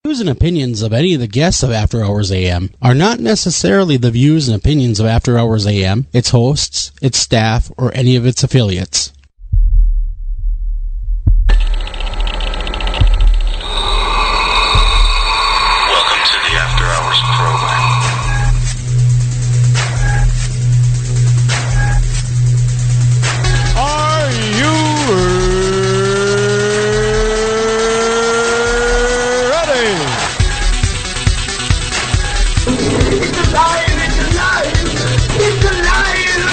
Views and opinions of any of the guests of After Hours AM are not necessarily the views and opinions of After Hours AM, its hosts, its staff, or any of its affiliates. Welcome to the After Hours program. Are you ready? It's alive! It's alive! It's alive!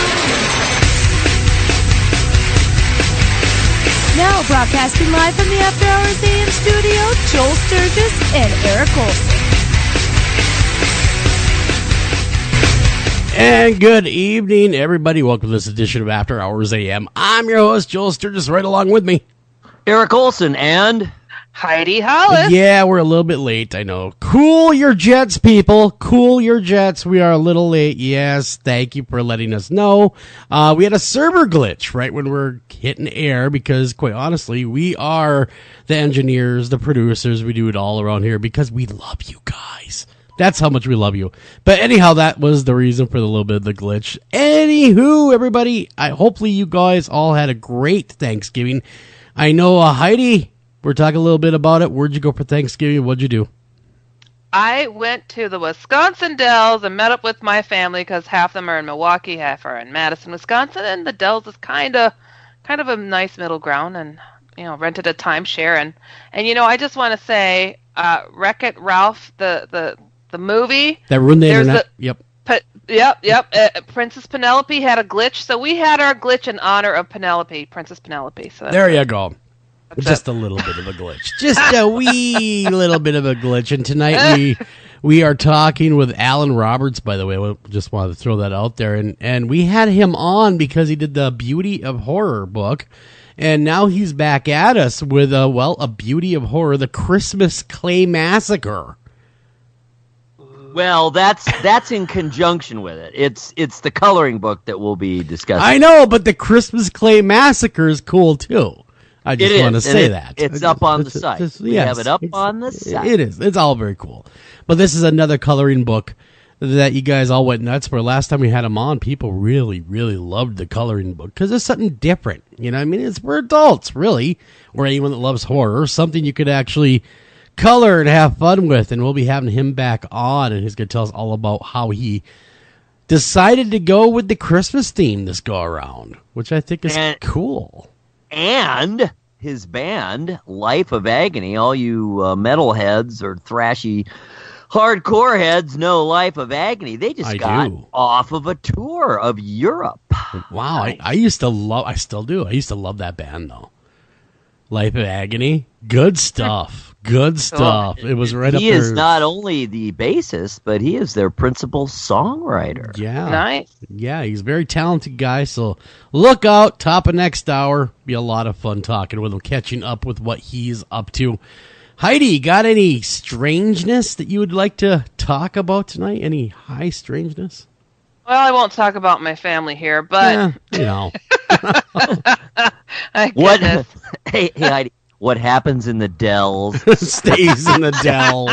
Now broadcasting live from the After Hours AM studio, Joel Sturgis and Eric Olson. And good evening, everybody. Welcome to this edition of After Hours AM. I'm your host, Joel Sturgis, right along with me. Eric Olson and Heidi Hollis. Yeah, we're a little bit late, I know. Cool your jets, people. Cool your jets. We are a little late. Yes, thank you for letting us know. We had a server glitch right when we're hitting air because, quite honestly, we are the engineers, the producers. We do it all around here because we love you guys. That's how much we love you. But anyhow, that was the reason for the little bit of the glitch. Anywho, everybody, hopefully you guys all had a great Thanksgiving. I know, Heidi, we're talking a little bit about it. Where'd you go for Thanksgiving? What'd you do? I went to the Wisconsin Dells and met up with my family because half of them are in Milwaukee, half are in Madison, Wisconsin, and the Dells is kind of a nice middle ground, and rented a timeshare, and I just want to say, Wreck-It Ralph, the movie That ruined the internet. Yep. Princess Penelope had a glitch, so we had our glitch in honor of Princess Penelope. So There you go. Just a little bit of a glitch. Just a wee little bit of a glitch. And tonight we are talking with Alan Roberts, by the way. I just wanted to throw that out there. And we had him on because he did the Beauty of Horror book. And now he's back at us with, a Beauty of Horror, the Christmas Clay Massacre. well, that's in conjunction with it. It's the coloring book that we'll be discussing. I know, but the Christmas Clay Massacre is cool too. I just want to say that. It's up on the site. We have it up on the site. It is. It's all very cool. But this is another coloring book that you guys all went nuts for. Last time we had him on, people really, really loved the coloring book because it's something different. You know what I mean? It's for adults, really, or anyone that loves horror, something you could actually color and have fun with. And we'll be having him back on, and he's going to tell us all about how he decided to go with the Christmas theme this go around, which I think is cool. And his band, Life of Agony, all you metalheads or thrashy hardcore heads know Life of Agony. They just got off of a tour of Europe. Wow, I used to love, I still do. I used to love that band, though. Life of Agony, good stuff. Good stuff. It was right up there. He is not only the bassist, but he is their principal songwriter. Yeah. Nice. Yeah, he's a very talented guy, so look out. Top of next hour. Be a lot of fun talking with him, catching up with what he's up to. Heidi, got any strangeness that you would like to talk about tonight? Any high strangeness? Well, I won't talk about my family here, but What? Hey, Heidi. What happens in the Dells stays in the Dells.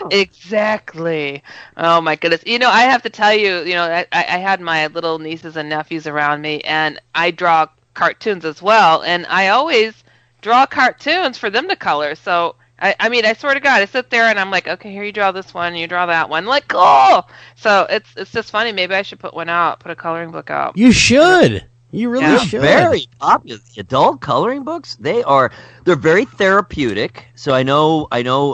Exactly. Oh my goodness. I have to tell you, I had my little nieces and nephews around me, and I draw cartoons as well, and I always draw cartoons for them to color. So I swear to God, I sit there and I'm like, okay, here you draw this one, you draw that one. Like, cool. So it's just funny. Maybe I should put one out, put a coloring book out. You should. You really should. Very popular. The adult coloring books, they're very therapeutic. So I know,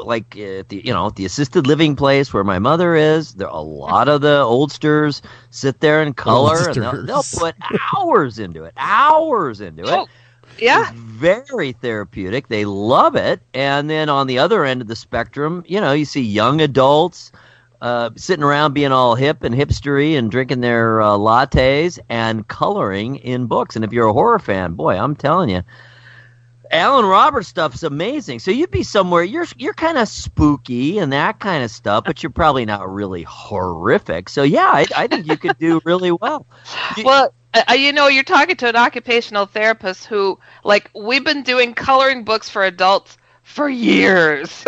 like at the assisted living place where my mother is, there a lot of the oldsters sit there and color, and they'll put hours into it. Oh, yeah. It's very therapeutic. They love it. And then on the other end of the spectrum, you see young adults sitting around being all hip and hipstery and drinking their lattes and coloring in books. And if you're a horror fan, boy, I'm telling you, Alan Roberts stuff's amazing. So you'd be somewhere, you're kind of spooky and that kind of stuff, but you're probably not really horrific. So yeah, I think you could do really well. Well, you're talking to an occupational therapist who, like, we've been doing coloring books for adults for years.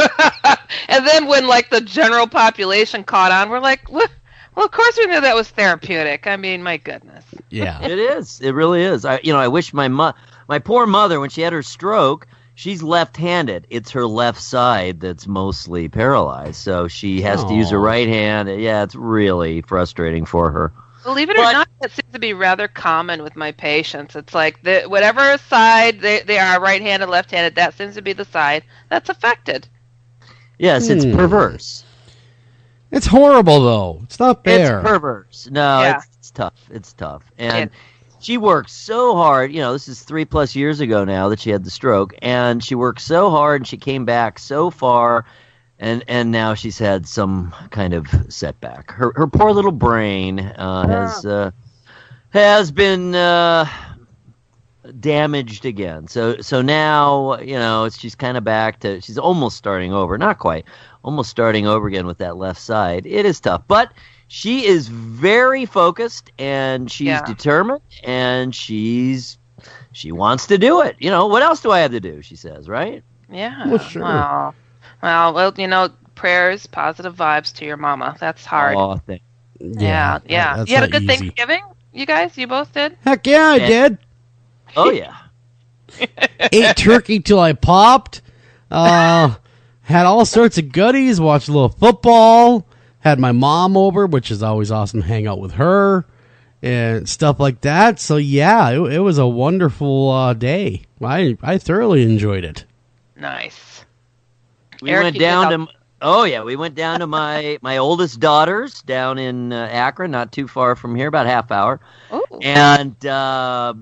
And then when like the general population caught on, we're like, what? Well, of course we knew that was therapeutic. I mean, my goodness. Yeah. It is. It really is. I wish my poor mother, when she had her stroke, she's left-handed. It's her left side that's mostly paralyzed, so she has to use her right hand. Yeah, it's really frustrating for her. Believe it or not, that seems to be rather common with my patients. It's like whatever side they are, right-handed, left-handed, that seems to be the side that's affected. Yes, it's perverse. It's horrible, though. It's not fair. It's perverse. No, Yeah. it's tough. It's tough. And she worked so hard. This is 3+ years ago now that she had the stroke. And she worked so hard, and she came back so far. And now she's had some kind of setback. Her poor little brain has been damaged again. So now she's kind of back to, she's almost starting over. Not quite. Almost starting over again with that left side. It is tough, but she is very focused, and she's determined, and she wants to do it. What else do I have to do? She says, right? Yeah. Well, sure. Well, prayers, positive vibes to your mama. That's hard. Oh, thank Yeah. That's You had a not good easy. Thanksgiving, you guys? You both did? Heck yeah, I did. Oh, yeah. Ate turkey till I popped. Had all sorts of goodies. Watched a little football. Had my mom over, which is always awesome to hang out with her and stuff like that. So yeah, it was a wonderful day. I thoroughly enjoyed it. Nice. We Eric, went you did down to we went down to my oldest daughter's down in Akron, not too far from here, about half hour. Ooh. And her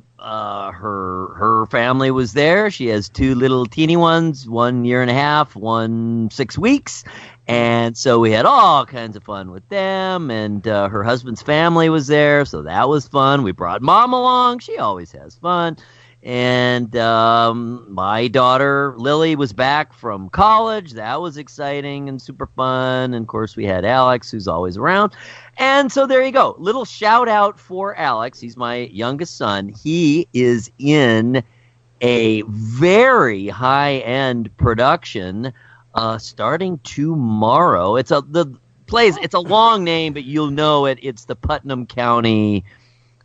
family was there. She has 2 little teeny ones, 1 year and a half, 1 6 weeks. And so we had all kinds of fun with them, and her husband's family was there, so that was fun. We brought Mom along. She always has fun. And my daughter, Lily, was back from college. That was exciting and super fun. And, of course, we had Alex, who's always around. And so there you go. Little shout-out for Alex. He's my youngest son. He is in a very high-end production starting tomorrow. It's a long name, but you'll know it. It's the Putnam County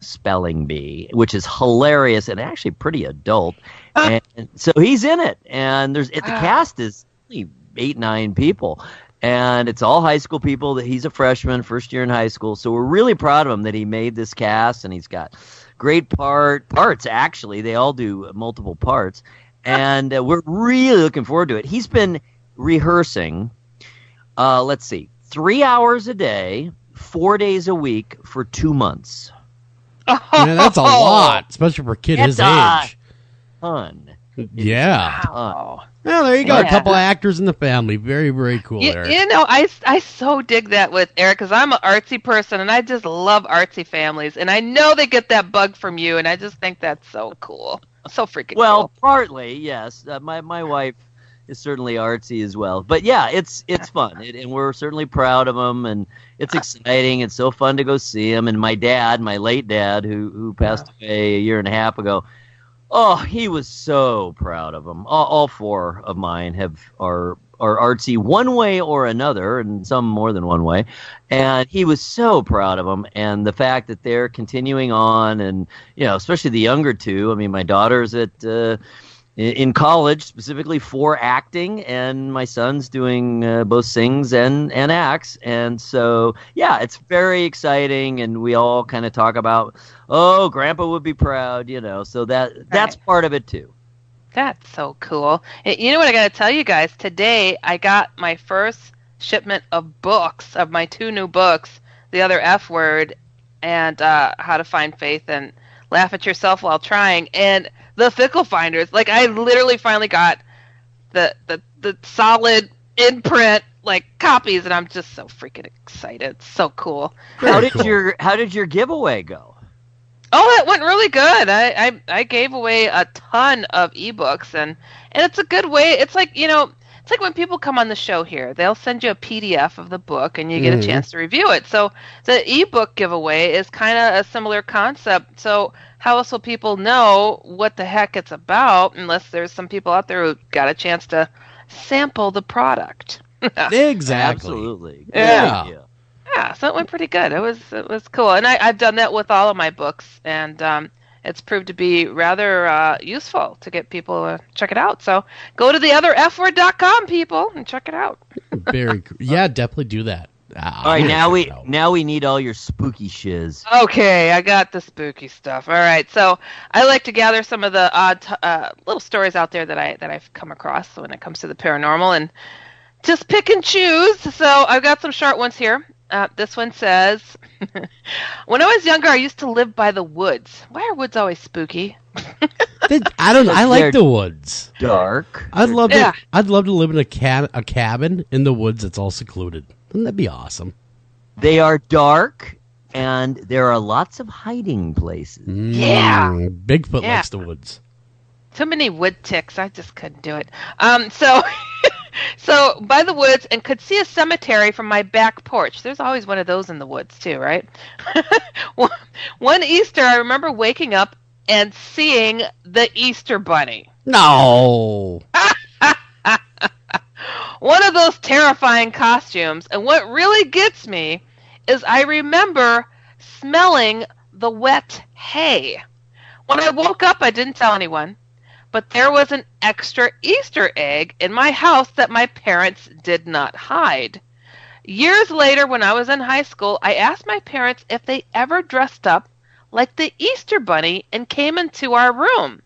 Spelling Bee, which is hilarious and actually pretty adult. And so he's in it, and the cast is only 8-9 people, and it's all high school people. That he's a freshman, first year in high school, so we're really proud of him that he made this cast, and he's got great parts. Actually, they all do multiple parts, and we're really looking forward to it. He's been rehearsing, 3 hours a day, 4 days a week for 2 months. Man, that's a lot, especially for a kid his age. Fun. Yeah. Wow. Well, there you go. Yeah. A couple of actors in the family. Very, very cool, Eric. I so dig that with Eric, because I'm an artsy person, and I just love artsy families. And I know they get that bug from you, and I just think that's so cool. So freaking cool. Partly, yes. My wife is certainly artsy as well. But yeah, it's fun, and we're certainly proud of him, and it's exciting. It's so fun to go see him. And my dad, my late dad, who passed away a year and a half ago, he was so proud of him. All 4 of mine are artsy one way or another, and some more than one way. And he was so proud of them, and the fact that they're continuing on, and especially the younger 2. I mean, my daughter's in college, specifically for acting, and my son's doing both sings and acts. And so, yeah, it's very exciting, and we all kind of talk about, Grandpa would be proud, so that's part of it, too. That's so cool. You know what I got to tell you guys? Today, I got my first shipment of books, of my 2 new books, The Other F Word and How to Find Faith and Laugh at Yourself While Trying, and the Fickle Finders. Like, I literally finally got the solid in-print, copies, and I'm just so freaking excited. It's so cool. How did your giveaway go? Oh, it went really good. I gave away a ton of ebooks, and it's a good way. It's like, it's like when people come on the show here, they'll send you a PDF of the book, and you get a chance to review it. So the ebook giveaway is kind of a similar concept. So how else will people know what the heck it's about unless there's some people out there who got a chance to sample the product. Exactly. Absolutely. Yeah. Yeah, so it went pretty good. It was cool, and I've done that with all of my books, and it's proved to be rather useful to get people to check it out. So go to theotherfword.com, people, and check it out. Very cool. Yeah, definitely do that. All right, now we need all your spooky shiz. Okay, I got the spooky stuff. All right, so I like to gather some of the odd little stories out there that I've come across when it comes to the paranormal, and just pick and choose. So I've got some short ones here. This one says, when I was younger, I used to live by the woods. Why are woods always spooky? I don't know. I like the woods. Dark. I'd love to live in a cabin in the woods that's all secluded. Wouldn't that be awesome? They are dark, and there are lots of hiding places. Yeah. Bigfoot likes the woods. Too many wood ticks. I just couldn't do it. So by the woods, and could see a cemetery from my back porch. There's always one of those in the woods too, right? One Easter, I remember waking up and seeing the Easter Bunny. No. One of those terrifying costumes. And what really gets me is I remember smelling the wet hay. When I woke up, I didn't tell anyone. But there was an extra Easter egg in my house that my parents did not hide. Years later, when I was in high school, I asked my parents if they ever dressed up like the Easter Bunny and came into our room.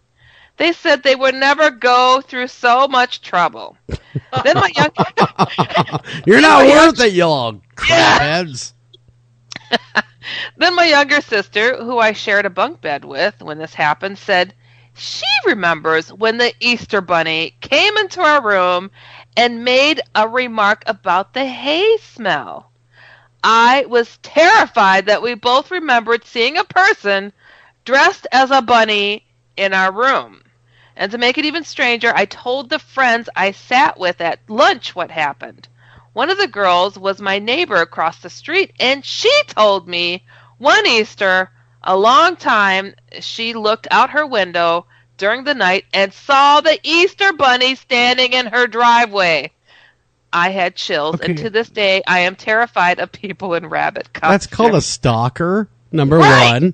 They said they would never go through so much trouble. Then my You're not worth it, y'all crabheads. Then my younger sister, who I shared a bunk bed with when this happened, said she remembers when the Easter Bunny came into our room and made a remark about the hay smell. I was terrified that we both remembered seeing a person dressed as a bunny in our room. And to make it even stranger, I told the friends I sat with at lunch what happened. One of the girls was my neighbor across the street, and she told me one Easter, a long time, she looked out her window during the night and saw the Easter Bunny standing in her driveway. I had chills, and to this day, I am terrified of people in rabbit costumes. That's called a stalker, number one.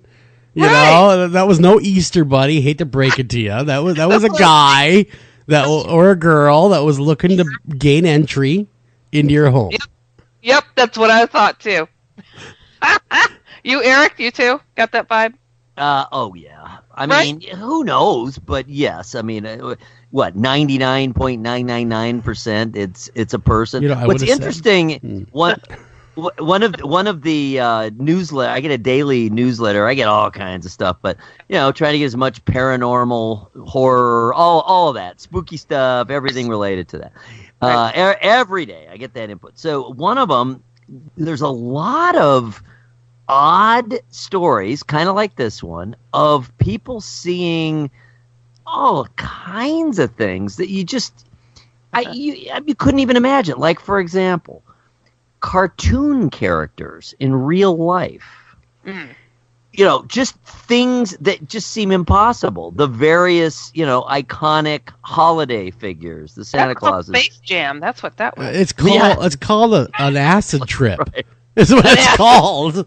You know, that was no Easter Bunny. Hate to break it to you. That was a guy or a girl that was looking to gain entry into your home. Yep, that's what I thought too. You, Eric, you too? Got that vibe? Oh yeah. I mean, who knows? But yes, I mean, what 99.999%? It's a person. You know, What's interesting? One of the newsletter. I get a daily newsletter. I get all kinds of stuff, but trying to get as much paranormal, horror, all of that, spooky stuff, everything related to that. Every day I get that input. So one of them, there's a lot of odd stories, kind of like this one, of people seeing all kinds of things that you just you couldn't even imagine. Like, for example, cartoon characters in real life. Just things that just seem impossible. The various, iconic holiday figures, the Santa Clauses. Space Jam. That's what that was. It's called an acid trip. Right. Is what it's called.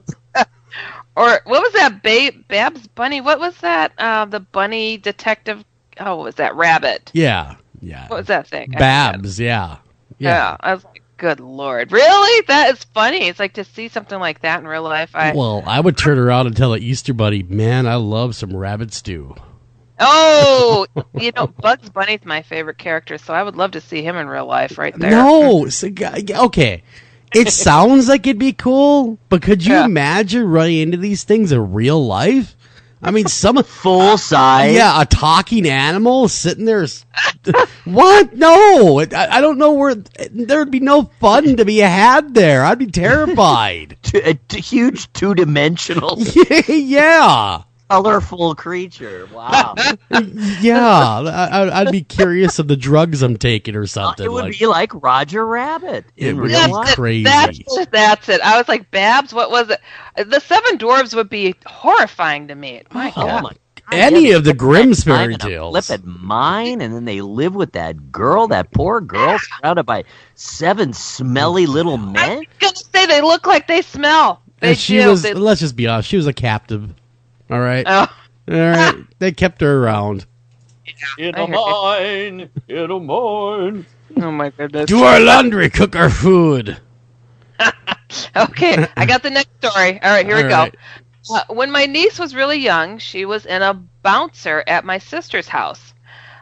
Or what was that? Babs Bunny? What was that? The bunny detective. Oh, what was that? Rabbit. Yeah. What was that thing? Babs. Yeah. I was like, good Lord, really? That is funny. It's like to see something like that in real life. I would turn around and tell the Easter Bunny, man, I love some rabbit stew. Oh, Bugs Bunny's my favorite character, so I would love to see him in real life right there. No, okay. It sounds like it'd be cool, but could you imagine running into these things in real life? I mean, some full size. Yeah, a talking animal sitting there. What? No, I don't know where there'd be no fun to be had there. I'd be terrified. A huge 2-dimensional, yeah, colorful creature. Wow. Yeah, I'd be curious of the drugs I'm taking or something. It would be like Roger Rabbit. It would be crazy. That's it. I was like, Babs, what was it? The Seven Dwarves would be horrifying to me. My God. any of the Grimm's Time fairy and a tales. Flippin' mine, and then they live with that girl, that poor girl, surrounded by 7 smelly little I men. was gonna say they look like they smell. They And she do. was, They- let's just be honest, she was a captive. All right. Oh, All right. They kept her around. In I a hear you. mine, in a mine. oh my goodness. Do our laundry, cook our food. Okay, I got the next story. All right, here we All go. right. When my niece was really young, she was in a bouncer at my sister's house.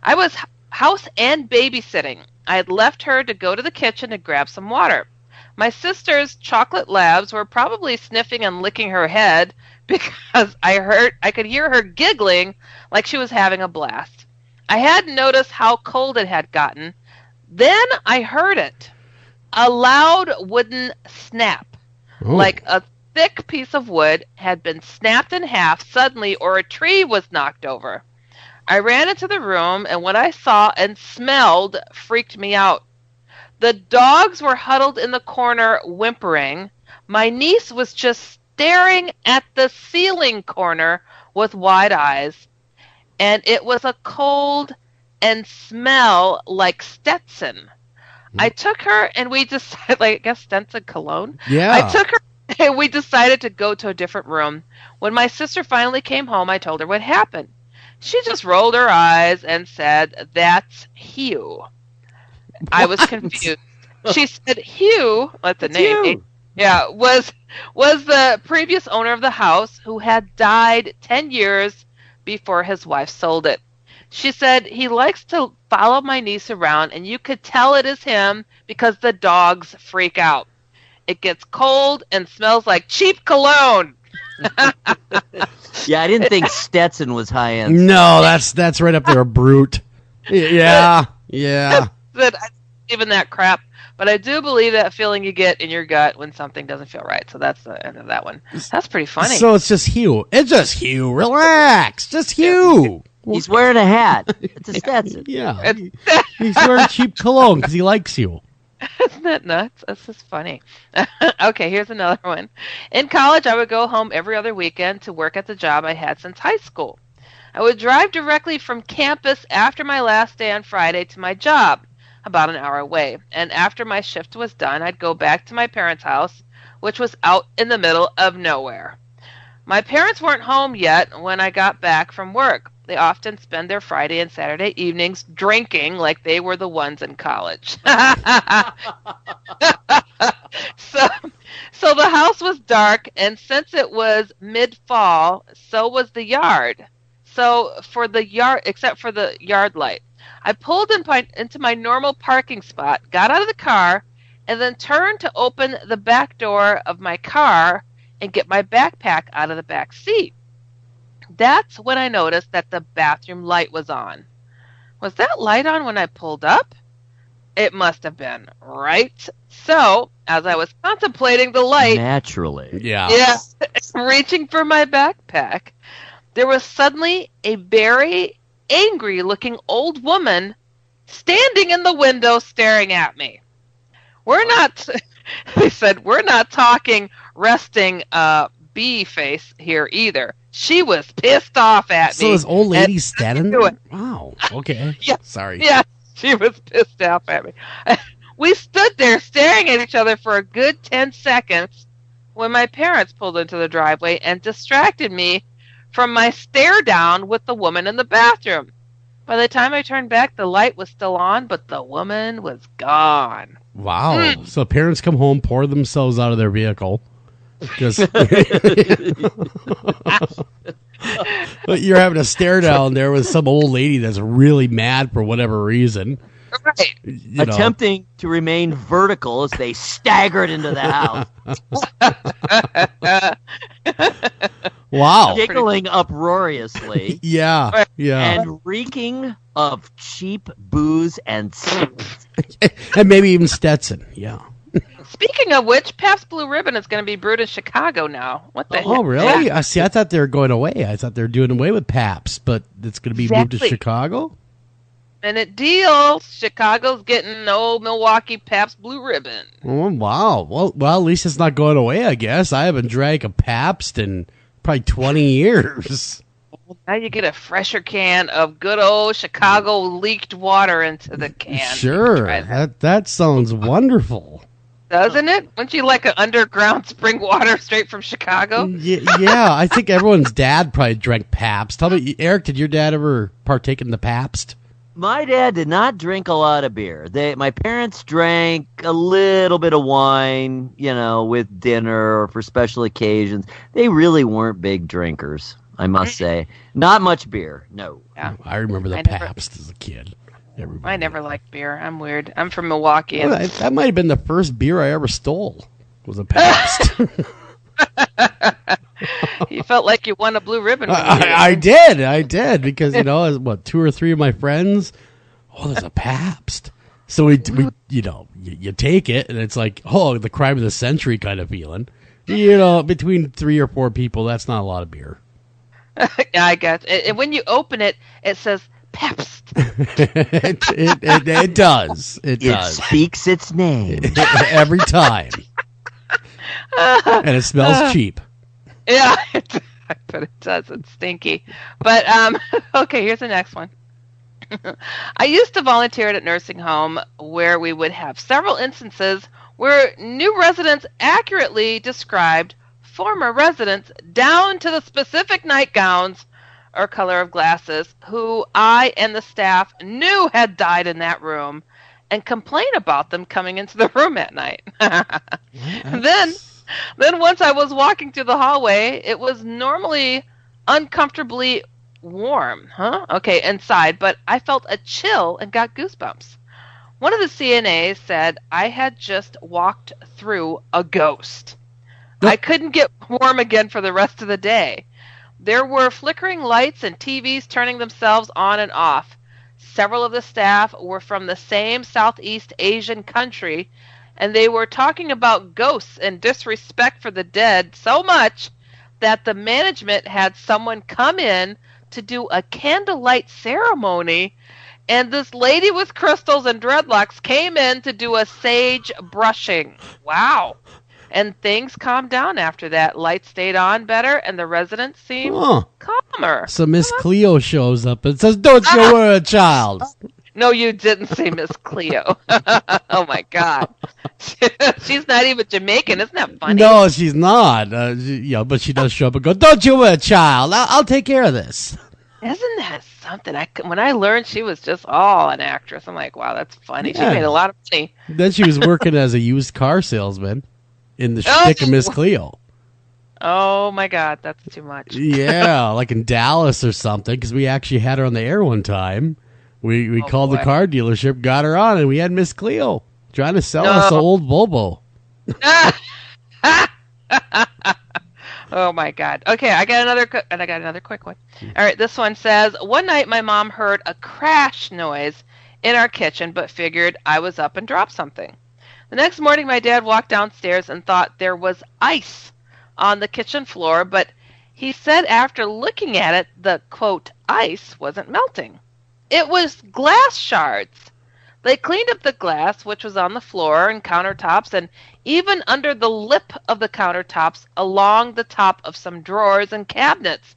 I was house and babysitting. I had left her to go to the kitchen to grab some water. My sister's chocolate labs were probably sniffing and licking her head because I could hear her giggling like she was having a blast. I hadn't noticed how cold it had gotten. Then I heard it. A loud wooden snap. Oh. Like a thick piece of wood had been snapped in half suddenly, or a tree was knocked over. I ran into the room, and what I saw and smelled freaked me out. The dogs were huddled in the corner, whimpering. My niece was just staring at the ceiling corner with wide eyes, and it was a cold and smell like Stetson. I took her, and we decided, like, I guess Stetson cologne? Yeah. I took her, and we decided to go to a different room. When my sister finally came home, I told her what happened. She just rolled her eyes and said, "That's Hugh." I was confused. She said Hugh, that's the name. Hugh. Yeah, was the previous owner of the house who had died 10 years before his wife sold it. She said he likes to follow my niece around, and you could tell it is him because the dogs freak out. It gets cold and smells like cheap cologne. Yeah, I didn't think Stetson was high end. No, that's right up there, a brute. Yeah. Yeah. That I don't believe in that crap, but I do believe that feeling you get in your gut when something doesn't feel right. So that's the end of that one. That's pretty funny. So it's just Hugh. It's just Hugh. Relax. Just Hugh. He's wearing a hat. It's a Stetson. Yeah. He's wearing cheap cologne because he likes you. Isn't that nuts? That's just funny. Okay, here's another one. In college, I would go home every other weekend to work at the job I had since high school. I would drive directly from campus after my last day on Friday to my job, about an hour away. And after my shift was done, I'd go back to my parents' house, which was out in the middle of nowhere. My parents weren't home yet when I got back from work. They often spend their Friday and Saturday evenings drinking like they were the ones in college. So the house was dark, and since it was mid-fall, so was the yard. So for the yard, except for the yard light, I pulled into my normal parking spot, got out of the car, and then turned to open the back door of my car and get my backpack out of the back seat. That's when I noticed that the bathroom light was on. Was that light on when I pulled up? It must have been, right? So, as I was contemplating the light, Naturally. Yeah. reaching for my backpack, there was suddenly a very angry-looking old woman standing in the window staring at me. We're not, they said, we're not talking resting bee face here either. She was pissed off at me. So this old lady and standing do there? it. Wow. Okay. Yeah. Sorry. Yeah, she was pissed off at me. We stood there staring at each other for a good 10 seconds when my parents pulled into the driveway and distracted me from my stare down with the woman in the bathroom. By the time I turned back, the light was still on, but the woman was gone. Wow. So parents come home, pour themselves out of their vehicle. Just but you're having a stare down there with some old lady that's really mad for whatever reason. Right. You know. Attempting to remain vertical as they staggered into the house, Wow. giggling uproariously Yeah. Yeah. and reeking of cheap booze and sex. And maybe even Stetson. Yeah. Speaking of which, Pabst Blue Ribbon is going to be brewed in Chicago now. What the Oh, heck? really? Yeah. I see. I thought they were going away. I thought they were doing away with Pabst, but it's going to be moved to Exactly. Chicago? Minute deal. Chicago's getting old Milwaukee Pabst Blue Ribbon. Oh, wow. Well, at least it's not going away, I guess. I haven't drank a Pabst in probably 20 years. Now you get a fresher can of good old Chicago leaked water into the can. Sure, that sounds wonderful. Doesn't it? Wouldn't you like an underground spring water straight from Chicago? Yeah, I think everyone's dad probably drank Pabst. Tell me, Eric, did your dad ever partake in the Pabst? My dad did not drink a lot of beer. My parents drank a little bit of wine, with dinner or for special occasions. They really weren't big drinkers, I must say. Not much beer, no. Yeah. I remember the Pabst as a kid. I never liked beer. I'm weird. I'm from Milwaukee. And That might have been the first beer I ever stole. Was a Pabst. You felt like you won a blue ribbon. I did because as 2 or 3 of my friends. Oh, there's a Pabst. So we you take it and it's like, oh, the crime of the century kind of feeling. Between 3 or 4 people, that's not a lot of beer. Yeah, I guess. And when you open it, it says Pabst. it does. It does. It speaks its name every time. And it smells cheap. Yeah, but it does. It's stinky. But okay, here's the next one. I used to volunteer at a nursing home where we would have several instances where new residents accurately described former residents down to the specific nightgowns or color of glasses who I and the staff knew had died in that room and complain about them coming into the room at night. Then once I was walking through the hallway, it was normally uncomfortably warm, inside, but I felt a chill and got goosebumps. One of the CNAs said I had just walked through a ghost. I couldn't get warm again for the rest of the day. There were flickering lights and TVs turning themselves on and off. Several of the staff were from the same Southeast Asian country, and they were talking about ghosts and disrespect for the dead so much that the management had someone come in to do a candlelight ceremony, and this lady with crystals and dreadlocks came in to do a sage brushing. Wow. And things calmed down after that. Lights stayed on better, and the residents seemed calmer. So Miss Cleo shows up and says, "Don't you worry, child." No, you didn't say Miss Cleo. Oh, my God. She's not even Jamaican. Isn't that funny? No, she's not. But she does show up and go, "Don't you worry, child. I'll take care of this." Isn't that something? When I learned she was just an actress, I'm like, wow, that's funny. Yeah. She made a lot of money. Then she was working as a used car salesman in the shtick of Miss Cleo. Oh, my God. That's too much. Yeah, like in Dallas or something, because we actually had her on the air one time. We called the car dealership, got her on, and we had Miss Cleo trying to sell us an old Volvo. Oh my God. Okay, I got another quick one. All right, this one says, one night my mom heard a crash noise in our kitchen, but figured I was up and dropped something. The next morning, my dad walked downstairs and thought there was ice on the kitchen floor, but he said after looking at it, the, quote, ice wasn't melting. It was glass shards. They cleaned up the glass, which was on the floor and countertops, and even under the lip of the countertops along the top of some drawers and cabinets.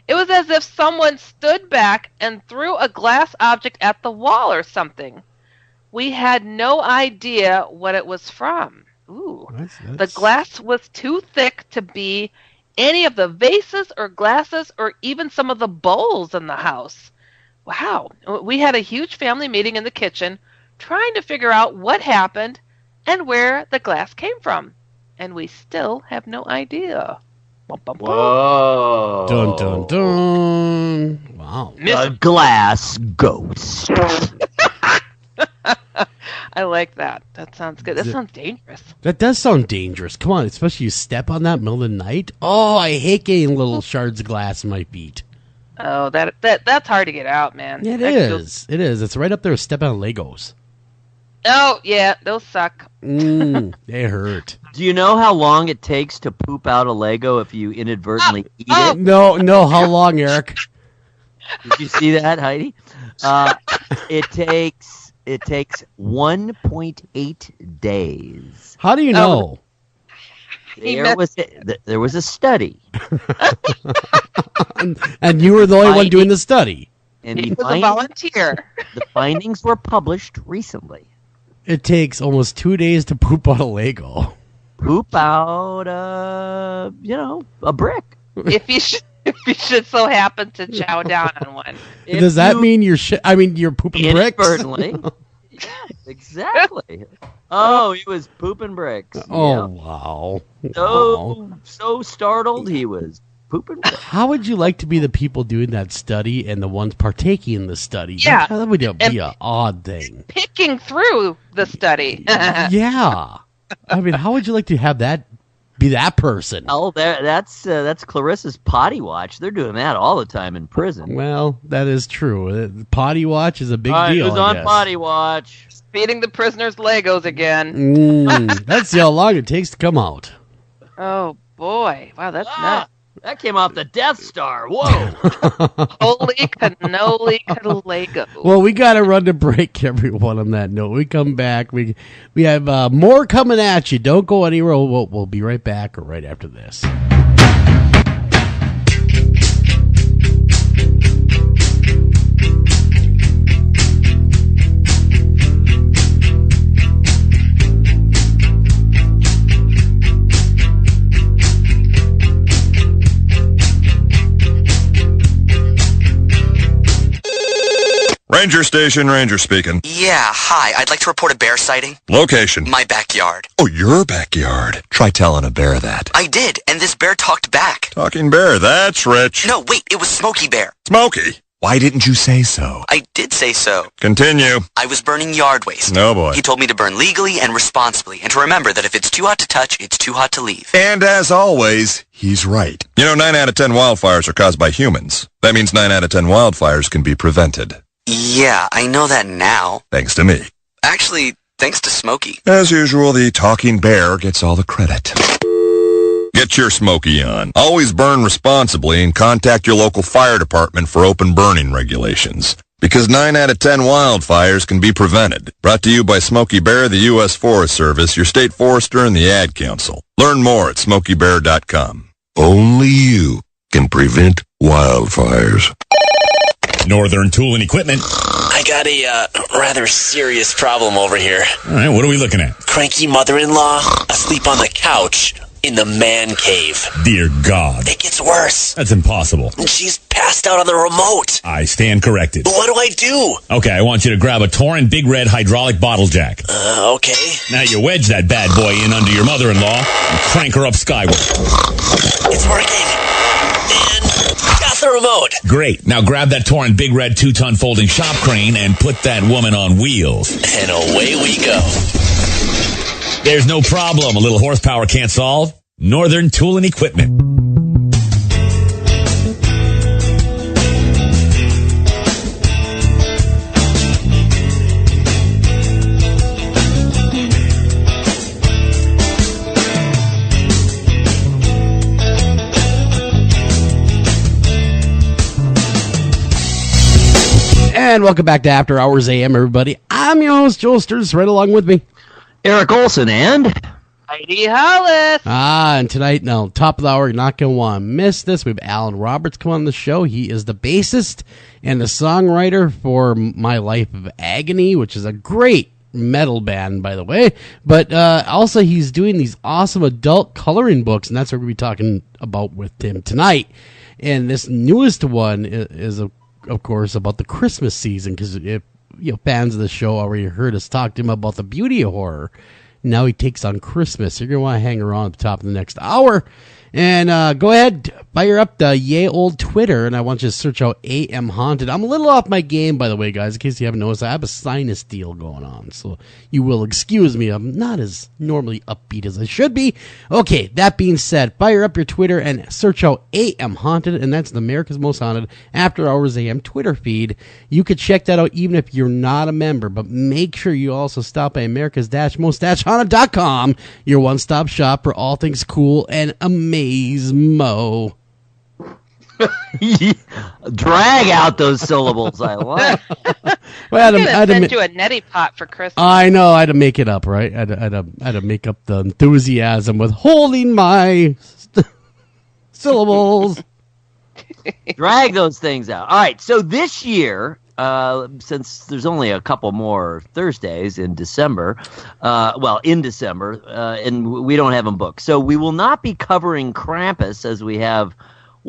It was as if someone stood back and threw a glass object at the wall or something. We had no idea what it was from. Ooh. The glass was too thick to be any of the vases or glasses or even some of the bowls in the house. Wow. We had a huge family meeting in the kitchen trying to figure out what happened and where the glass came from. And we still have no idea. Whoa. Dun, dun, dun. Wow. The glass ghost. I like that. That sounds good. That sounds dangerous. That does sound dangerous. Come on, especially you step on that in the middle of the night. Oh, I hate getting little shards of glass in my feet. Oh, that's hard to get out, man. It is. It is. It's right up there with stepping on Legos. Oh, yeah, those suck. They hurt. Do you know how long it takes to poop out a Lego if you inadvertently eat it? No. How long, Eric? Did you see that, Heidi? It takes 1.8 days. How do you know? There was a study. And you were the only one doing the study. And he was a volunteer. The findings were published recently. It takes almost 2 days to poop out a Lego. Poop out, a brick. If you should so happen to chow down on one. Does that mean you're pooping bricks? Inadvertently. Yes, exactly. Oh, he was pooping bricks. Oh, wow. So startled he was pooping bricks. How would you like to be the people doing that study and the ones partaking in the study? Yeah. That would be an odd thing. Picking through the study. Yeah. I mean, how would you like to have that be that person? Oh, that's Clarissa's potty watch. They're doing that all the time in prison. Well, that is true. Potty watch is a big deal. Who's on potty watch? Feeding the prisoners Legos again. That's how long it takes to come out. Oh boy! Wow, that's nuts. That came off the Death Star. Whoa! Holy cannoli Lego. Well, we got to run to break, everyone, on that note. We come back. We have more coming at you. Don't go anywhere. We'll be right back right after this. Ranger Station, Ranger speaking. Yeah, hi. I'd like to report a bear sighting. Location. My backyard. Oh, your backyard. Try telling a bear that. I did, and this bear talked back. Talking bear, that's rich. No, wait, it was Smokey Bear. Smokey? Why didn't you say so? I did say so. Continue. I was burning yard waste. No, boy. He told me to burn legally and responsibly, and to remember that if it's too hot to touch, it's too hot to leave. And as always, he's right. 9 out of 10 wildfires are caused by humans. That means 9 out of 10 wildfires can be prevented. Yeah, I know that now. Thanks to me. Actually, thanks to Smokey. As usual, the talking bear gets all the credit. Get your Smokey on. Always burn responsibly and contact your local fire department for open burning regulations. Because 9 out of 10 wildfires can be prevented. Brought to you by Smokey Bear, the U.S. Forest Service, your state forester, and the Ad Council. Learn more at smokeybear.com. Only you can prevent wildfires. Northern Tool and Equipment. I got a rather serious problem over here. All right, what are we looking at? Cranky mother-in-law asleep on the couch in the man cave. Dear God. It gets worse. That's impossible. She's passed out on the remote. I stand corrected. What do I do? Okay, I want you to grab a Torin Big Red hydraulic bottle jack. Okay. Now you wedge that bad boy in under your mother-in-law and crank her up skyward. It's working. And got the remote. Great. Now grab that Torin Big Red 2-ton folding shop crane and put that woman on wheels. And away we go. There's no problem a little horsepower can't solve. Northern Tool and Equipment. And welcome back to After Hours AM, everybody. I'm your host, Joel Sturgis, right along with me, Eric Olson and Heidi Hollis. And tonight, now, top of the hour, you're not going to want to miss this. We have Alan Roberts come on the show. He is the bassist and the songwriter for My Life of Agony, which is a great metal band, by the way. But also, he's doing these awesome adult coloring books, and that's what we're going to be talking about with him tonight. And this newest one is of course, about the Christmas season, because if fans of the show already heard us talk to him about the beauty of horror, now he takes on Christmas. You're going to want to hang around at the top of the next hour. And go ahead, fire up the yay old Twitter, and I want you to search out AM Haunted. I'm a little off my game, by the way, guys, in case you haven't noticed. I have a sinus deal going on, so you will excuse me. I'm not as normally upbeat as I should be. Okay, that being said, fire up your Twitter and search out AM Haunted, and that's the America's Most Haunted After Hours AM Twitter feed. You could check that out even if you're not a member, but make sure you also stop by America's-Most-Haunted.com, your one-stop shop for all things cool and amazing. Mo. Drag out those syllables. I like. Well, I'm gonna send you a neti pot for Christmas. I know. I had to make it up, right? I had to make up the enthusiasm with holding my syllables. Drag those things out. All right. So this year, since there's only a couple more Thursdays in December, and we don't have them booked. So we will not be covering Krampus as we have,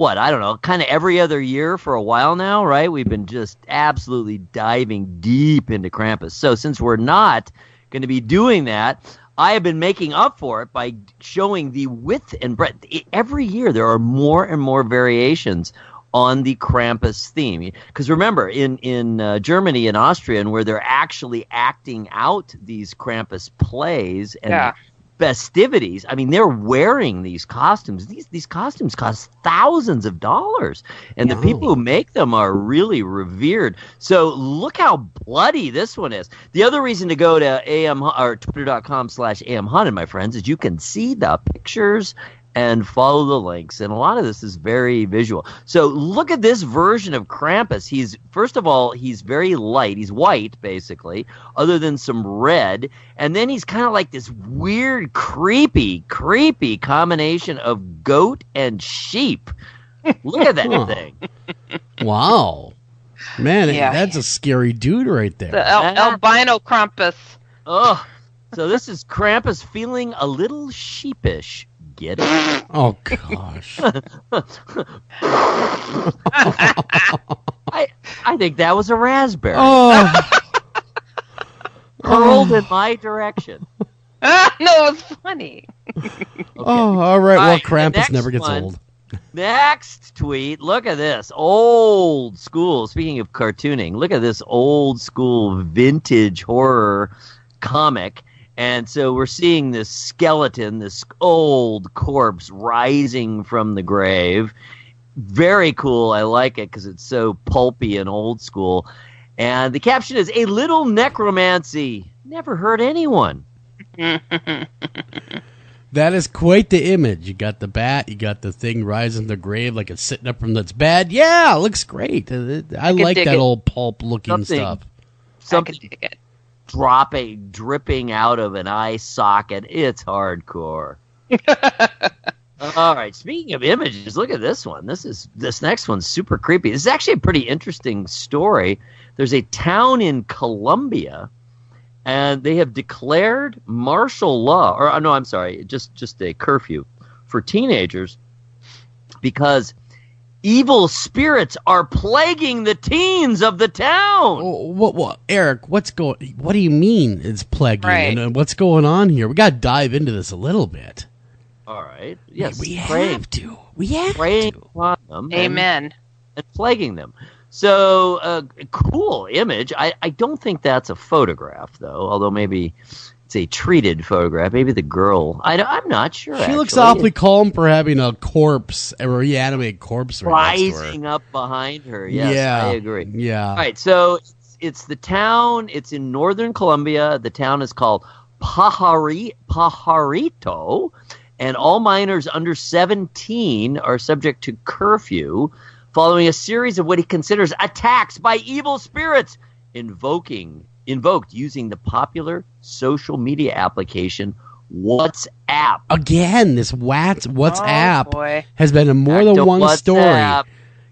I don't know, kind of every other year for a while now, right? We've been just absolutely diving deep into Krampus. So since we're not going to be doing that, I have been making up for it by showing the width and breadth. Every year there are more and more variations on the Krampus theme. Because remember, in Germany and Austria, and where they're actually acting out these Krampus plays and festivities, I mean, they're wearing these costumes. These costumes cost thousands of dollars, and the people who make them are really revered. So look how bloody this one is. The other reason to go to twitter.com/amhaunted, my friends, is you can see the pictures and follow the links. And a lot of this is very visual. So look at this version of Krampus. First of all, he's very light. He's white, basically, other than some red. And then he's kind of like this weird, creepy combination of goat and sheep. Look at that thing. Wow. Man, that's a scary dude right there. The albino Krampus. Oh, so this is Krampus feeling a little sheepish. Get it? Oh, gosh. I think that was a raspberry. Oh. Hurled in my direction. No, it was funny. Okay. Oh, all right. Well, Krampus never gets old. Next tweet. Look at this. Old school. Speaking of cartooning, look at this old school vintage horror comic. And so we're seeing this skeleton, this old corpse rising from the grave. Very cool. I like it because it's so pulpy and old school. And the caption is, "A little necromancy never hurt anyone." That is quite the image. You got the bat, you got the thing rising from the grave like it's sitting up from its bed. Yeah, it looks great. I like that old pulp-looking stuff. Something dripping out of an eye socket. It's hardcore. All right. Speaking of images, look at this one. This next one's super creepy. This is actually a pretty interesting story. There's a town in Colombia, and they have declared martial law, or no, I'm sorry, just a curfew for teenagers because evil spirits are plaguing the teens of the town. What, Eric? What do you mean it's plaguing? Right. And what's going on here? We got to dive into this a little bit. All right. Yes, we have to. We have praying to. on them. Amen. And plaguing them. So, cool image. I don't think that's a photograph, though, although maybe it's a treated photograph. Maybe the girl. I'm not sure. She looks awfully calm for having a corpse, a reanimated corpse rising up behind her. Yes, yeah, I agree. Yeah. All right, so it's the town. It's in northern Colombia. The town is called Pajarito, and all minors under 17 are subject to curfew following a series of what he considers attacks by evil spirits invoked using the popular social media application WhatsApp. Again, this WhatsApp has been in more Back than to one WhatsApp. story.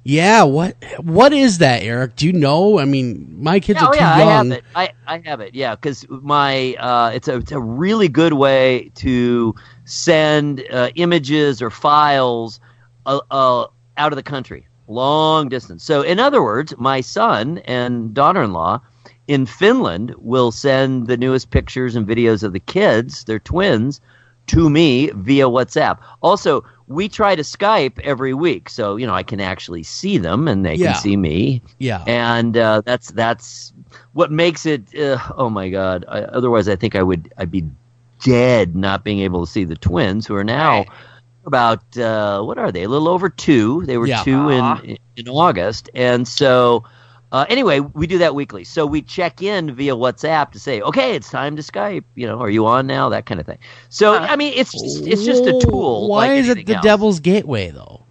Yeah, what is that, Eric? Do you know? I mean, my kids are too young. I have it. Yeah, because it's a really good way to send images or files out of the country, long distance. So, in other words, my son and daughter-in-law in Finland will send the newest pictures and videos of the kids, their twins, to me via WhatsApp. Also, we try to Skype every week, so I can actually see them and they can see me. Yeah, and that's what makes it. Oh my God! Otherwise, I think I'd be dead not being able to see the twins, who are now about what are they? A little over 2. They were 2 in August, and so. Anyway, we do that weekly. So we check in via WhatsApp to say, okay, it's time to Skype. Are you on now? That kind of thing. So, I mean, it's just a tool. Why like is it the else. devil's gateway, though?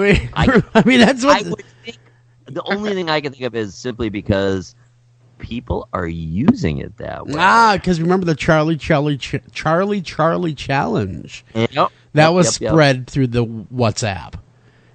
I mean, that's what. I would think the only thing I can think of is simply because people are using it that way. Because remember the Charlie challenge? Yep. That was spread through the WhatsApp.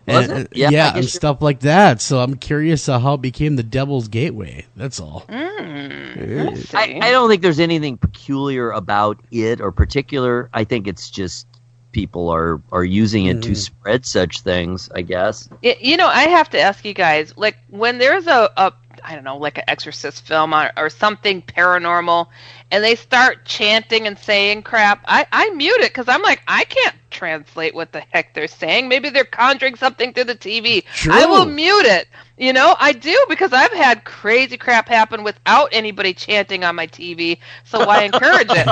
Was it? Yeah, and stuff like that. So I'm curious how it became the Devil's Gateway. That's all. I don't think there's anything peculiar about it or particular. I think it's just people are using it to spread such things, I guess. I have to ask you guys, like when there's a I don't know, like an exorcist film or something paranormal, and they start chanting and saying crap, I mute it because I'm like, I can't translate what the heck they're saying. Maybe they're conjuring something through the TV. True. I will mute it. I do, because I've had crazy crap happen without anybody chanting on my TV, so why encourage it?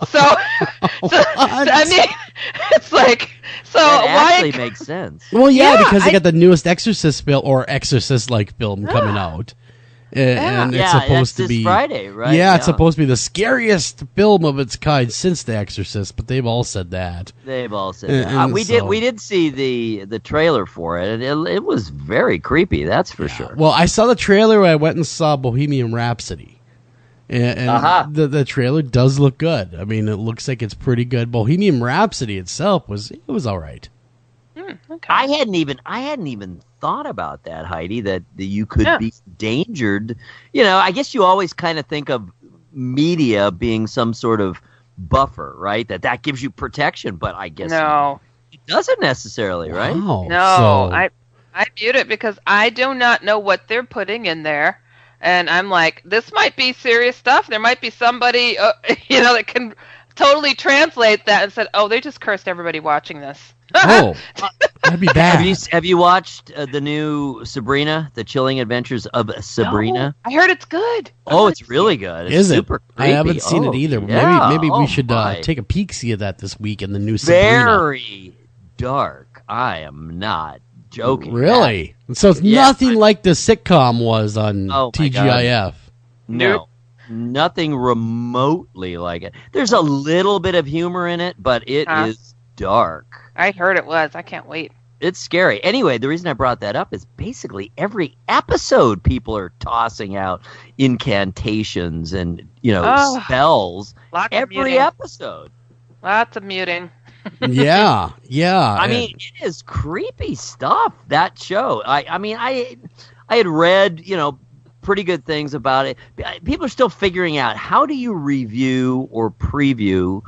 So I mean, it's like, so that why actually makes sense. Well, because they got the newest Exorcist film or Exorcist-like film coming out. And it's supposed to be Friday, right? Yeah, it's supposed to be the scariest film of its kind since The Exorcist, but they've all said that. They've all said that. We did see the trailer for it, and it was very creepy. That's for sure. Well, I saw the trailer when I went and saw Bohemian Rhapsody, and the trailer does look good. I mean, it looks like it's pretty good. Bohemian Rhapsody itself was all right. Okay. I hadn't even thought about that, Heidi, that you could be endangered. I guess you always kind of think of media being some sort of buffer, right? That gives you protection, but I guess it doesn't necessarily, right? Wow. No, I mute it because I do not know what they're putting in there. And I'm like, this might be serious stuff. There might be somebody, that can totally translate that and said, oh, they just cursed everybody watching this. Oh, that'd be bad. Have you watched the new Sabrina, The Chilling Adventures of Sabrina? No, I heard it's good. Oh, it's really good. It's Is super it? creepy. I haven't seen it either. Yeah. Maybe we should take a peek-see of that this week in the new Sabrina. Very dark. I am not joking. Really? So it's nothing like the sitcom was on TGIF. No. Nothing remotely like it. There's a little bit of humor in it, but it is dark. I heard it was. I can't wait. It's scary. Anyway, the reason I brought that up is basically every episode people are tossing out incantations and, spells. Every episod. Lots of muting. Yeah. I mean, it is creepy stuff, that show. I had read, pretty good things about it. People are still figuring out, how do you review or preview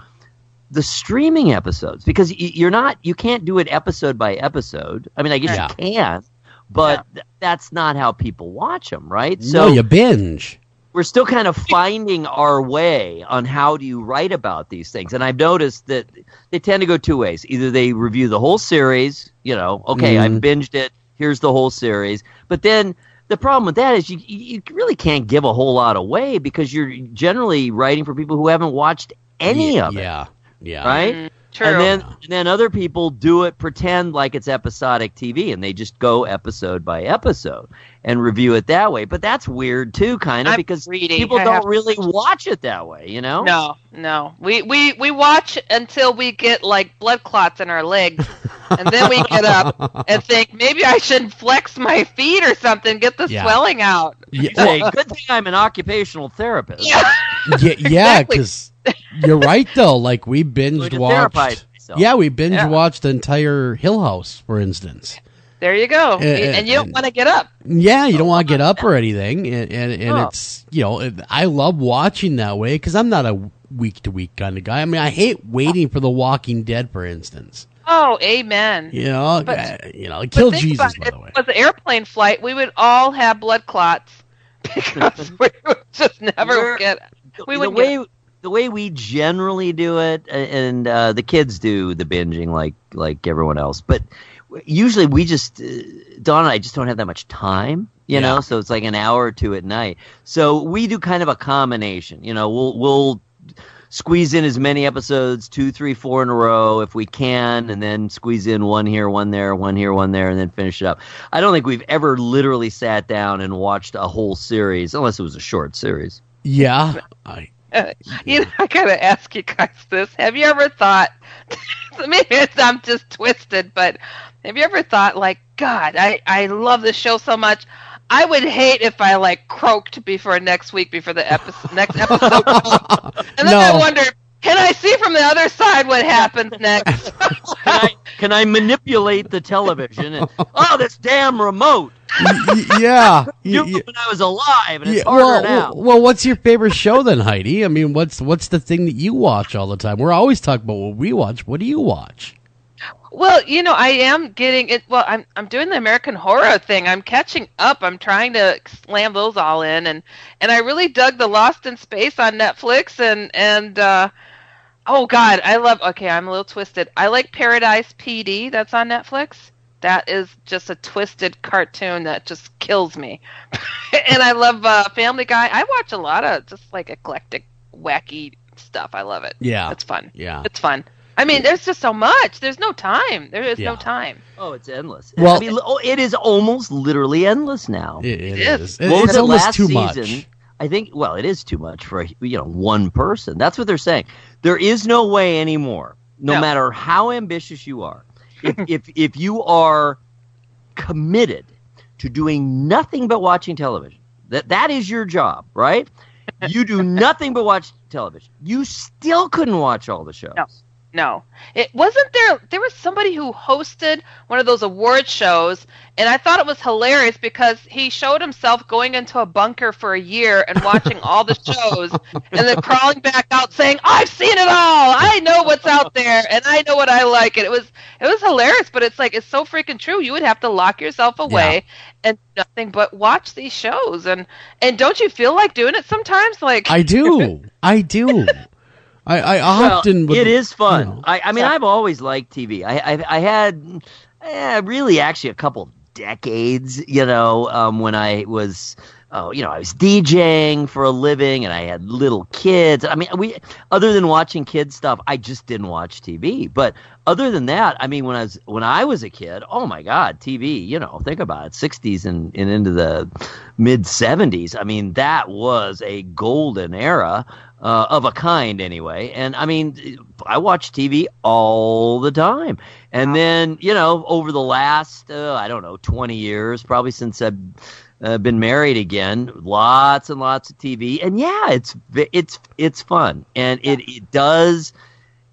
the streaming episodes, because you can't do it episode by episode. I mean, I guess you can, but that's not how people watch them, right? So no, you binge. We're still kind of finding our way on how do you write about these things. And I've noticed that they tend to go two ways. Either they review the whole series, I've binged it, here's the whole series. But then the problem with that is you really can't give a whole lot away, because you're generally writing for people who haven't watched any of it. Yeah. Right? True. And then other people pretend like it's episodic TV, and they just go episode by episode and review it that way. But that's weird too, kind of, because people don't really watch it that way, No. We watch until we get like blood clots in our legs, and then we get up and think maybe I should flex my feet or something, get the swelling out. You say, good thing I'm an occupational therapist. Yeah, because you're right though. Like we binge watched. Yeah, we binge watched the entire Hill House, for instance. There you go. And you don't want to get up. Yeah, you don't want to get up or anything. And it's, I love watching that way because I'm not a week-to-week kind of guy. I mean, I hate waiting for The Walking Dead, for instance. Oh, amen. It killed Jesus, by the way. If it was an airplane flight, we would all have blood clots because we would just never get... The way we generally do it, and the kids do the binging like everyone else, but usually we just, Dawn and I just don't have that much time, know, so it's like an hour or two at night. So we do kind of a combination, we'll squeeze in as many episodes, 2, 3, 4 in a row if we can, and then squeeze in one here, one there, one here, one there, and then finish it up. I don't think we've ever literally sat down and watched a whole series, unless it was a short series. Yeah, You know, I gotta ask you guys this. Have you ever thought, maybe I'm just twisted, but have you ever thought, like, God, I love this show so much, I would hate if I, like, croaked before next week, before the next episode. And then I wonder, can I see from the other side what happens next? Can I manipulate the television? And, this damn remote. Yeah. When I was alive, and it's harder now. Well, what's your favorite show then, Heidi? I mean, what's the thing that you watch all the time? We're always talking about what we watch. What do you watch? Well, you know, I am getting it. Well, I'm doing the American Horror thing. I'm catching up. I'm trying to slam those all in, and I really dug the Lost in Space on Netflix, and oh God, I love. Okay, I'm a little twisted. I like Paradise PD. That's on Netflix. That is just a twisted cartoon that just kills me. And I love Family Guy. I watch a lot of just like eclectic, wacky stuff. I love it. Yeah, it's fun. Yeah, it's fun. I mean, there's just so much. There's no time. There is no time. Oh, it's endless. Well, I mean, it is almost literally endless now. It is. It's almost too much. I think. Well, it is too much for one person. That's what they're saying. There is no way anymore. No matter how ambitious you are, if you are committed to doing nothing but watching television, that is your job, right? You do nothing but watch television. You still couldn't watch all the shows. No, it wasn't there. There was somebody who hosted one of those award shows, and I thought it was hilarious because he showed himself going into a bunker for a year and watching all the shows, and then crawling back out saying, "I've seen it all. I know what's out there, and I know what I like." And it was hilarious, but it's like it's so freaking true. You would have to lock yourself away and nothing but watch these shows, and don't you feel like doing it sometimes? Like I do. I often. It is fun. You know. I mean, I've always liked TV. I had really actually a couple decades. When I was. I was DJing for a living, and I had little kids. I mean, other than watching kids stuff, I just didn't watch TV. But other than that, I mean, when I was a kid, oh my God, TV. Think about it, 60s and into the mid 70s. I mean, that was a golden era. Of a kind, anyway. And I mean, I watch TV all the time. And then, over the last, 20 years, probably since I've been married again, lots and lots of TV. And yeah, it's fun. And it does,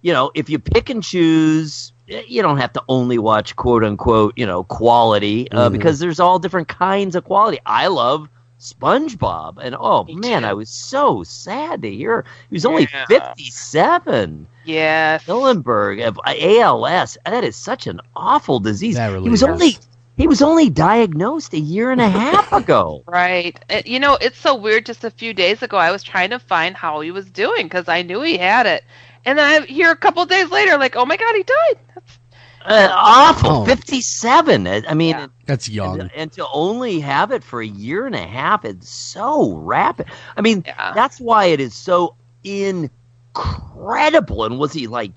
if you pick and choose, you don't have to only watch quote unquote, quality, because there's all different kinds of quality. I love SpongeBob, and man, I was so sad to hear he was only 57. Yeah, Hillenberg of ALS. That is such an awful disease. That really he was only diagnosed a year and a half ago. Right. It's so weird. Just a few days ago, I was trying to find how he was doing because I knew he had it, and then I hear a couple of days later, like, oh my God, he died. That's awful. 57. I mean, that's young. And to only have it for a year and a half, it's so rapid. I mean, that's why it is so incredible. And was he like,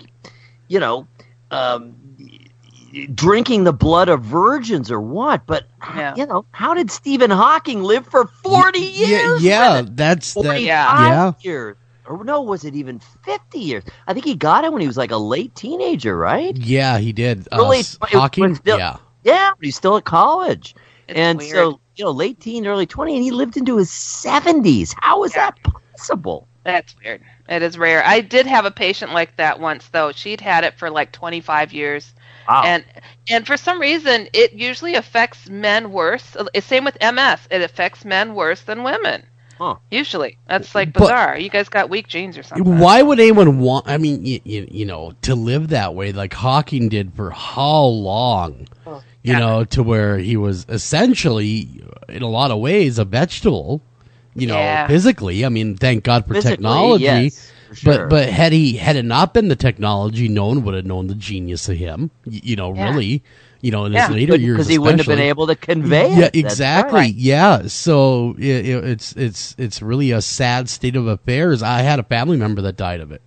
drinking the blood of virgins or what? But, how did Stephen Hawking live for 40 years? Yeah, that's that. Yeah. Years. Or no, was it even 50 years? I think he got it when he was like a late teenager, right? Yeah, he did. Hawking? Yeah, but he's still at college. It's weird. So, late teen, early 20, and he lived into his 70s. How is that possible? That's weird. It is rare. I did have a patient like that once, though. She'd had it for like 25 years. Wow. And for some reason, it usually affects men worse. Same with MS. It affects men worse than women. Huh. Usually. That's like bizarre. You guys got weak genes or something. Why would anyone want, I mean, to live that way like Hawking did for how long? To where he was essentially, in a lot of ways, a vegetable, physically. I mean, thank God for technology. Yes, for sure. But had it not been the technology, no one would have known the genius of him, really. In his later years, because he wouldn't have been able to convey it. Yeah, exactly. Right. Yeah, so it's really a sad state of affairs. I had a family member that died of it,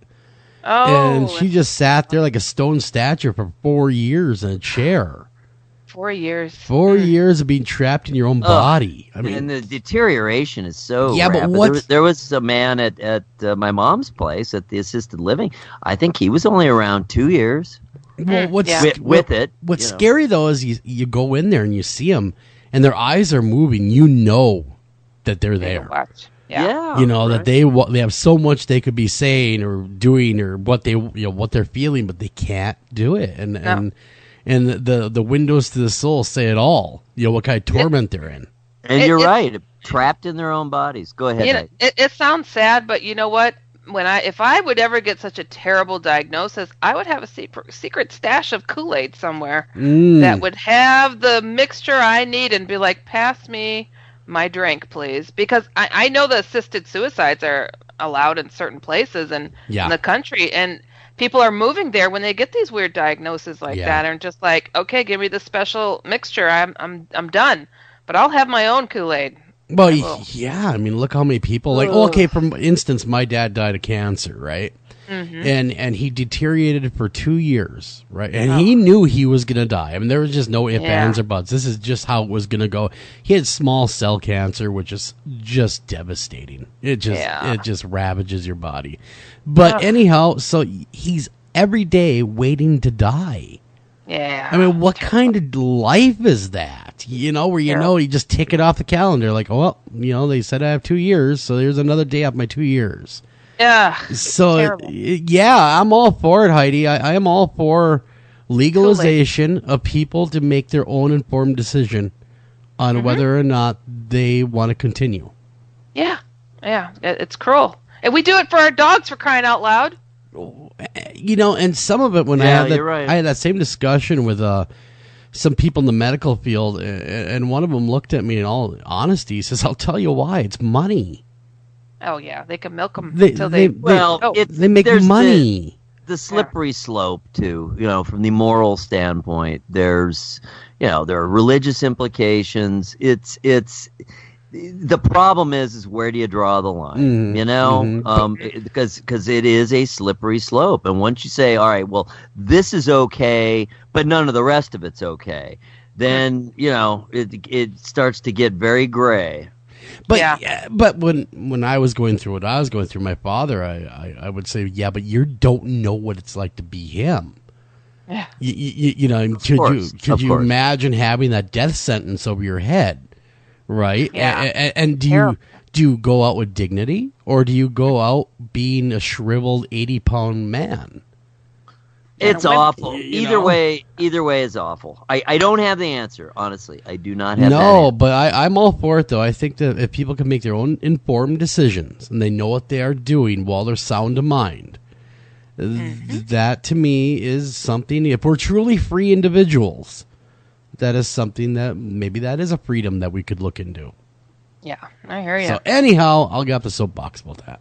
and she just sat there like a stone statue for 4 years in a chair. 4 years. 4 years of being trapped in your own body. I mean, and the deterioration is so Yeah, but rapid. what- There was a man at my mom's place at the assisted living. I think he was only around 2 years. well, what's With it, What's you know. scary though is you go in there and you see them, and their eyes are moving. You know that they're there. Watch. Yeah, You know right. that they have so much they could be saying or doing or what what they're feeling, but they can't do it. And the windows to the soul say it all. You know what kind of torment they're in. And you're right, trapped in their own bodies. Go ahead. You know, Heidi. it sounds sad, but you know what? If I would ever get such a terrible diagnosis, I would have a secret stash of Kool-Aid somewhere that would have the mixture I need and be like, pass me my drink, please. Because I know the assisted suicides are allowed in certain places in the country, and people are moving there when they get these weird diagnoses like that, and just like, okay, give me the special mixture. I'm done. But I'll have my own Kool-Aid. Well, yeah. I mean, look how many people for instance, my dad died of cancer, right? Mm-hmm. And he deteriorated for 2 years, right? And he knew he was going to die. I mean, there was just no ifs, ands, or buts. This is just how it was going to go. He had small cell cancer, which is just devastating. It just ravages your body. But anyhow, so he's every day waiting to die. Yeah. I mean, what kind of life is that? You know, where you just tick it off the calendar, like, well, they said I have 2 years, so there's another day off my 2 years. Yeah. So, yeah, I'm all for it, Heidi. I am all for legalization of people to make their own informed decision on whether or not they want to continue. Yeah. Yeah. It's cruel. And we do it for our dogs, for crying out loud. And some of it, I had that same discussion with some people in the medical field, and one of them looked at me in all honesty. He says, "I'll tell you why. It's money." Oh yeah, they can milk them They make money. The slippery slope too. From the moral standpoint, there's there are religious implications. It's the problem is where do you draw the line? Because it is a slippery slope, and once you say, all right, well, this is okay, but none of the rest of it's okay, then it starts to get very gray. But but when I was going through what I was going through, my father, I would say, yeah, but you don't know what it's like to be him. Yeah. Could you imagine having that death sentence over your head? Right? Yeah. And do you go out with dignity, or do you go out being a shriveled 80-pound man? It's awful. Either way is awful. I don't have the answer, honestly. I do not have No, but I'm all for it, though. I think that if people can make their own informed decisions and they know what they are doing while they're sound of mind, that to me is something, if we're truly free individuals, that is something that maybe that is a freedom that we could look into. Yeah, I hear you. So anyhow, I'll get off the soapbox about that.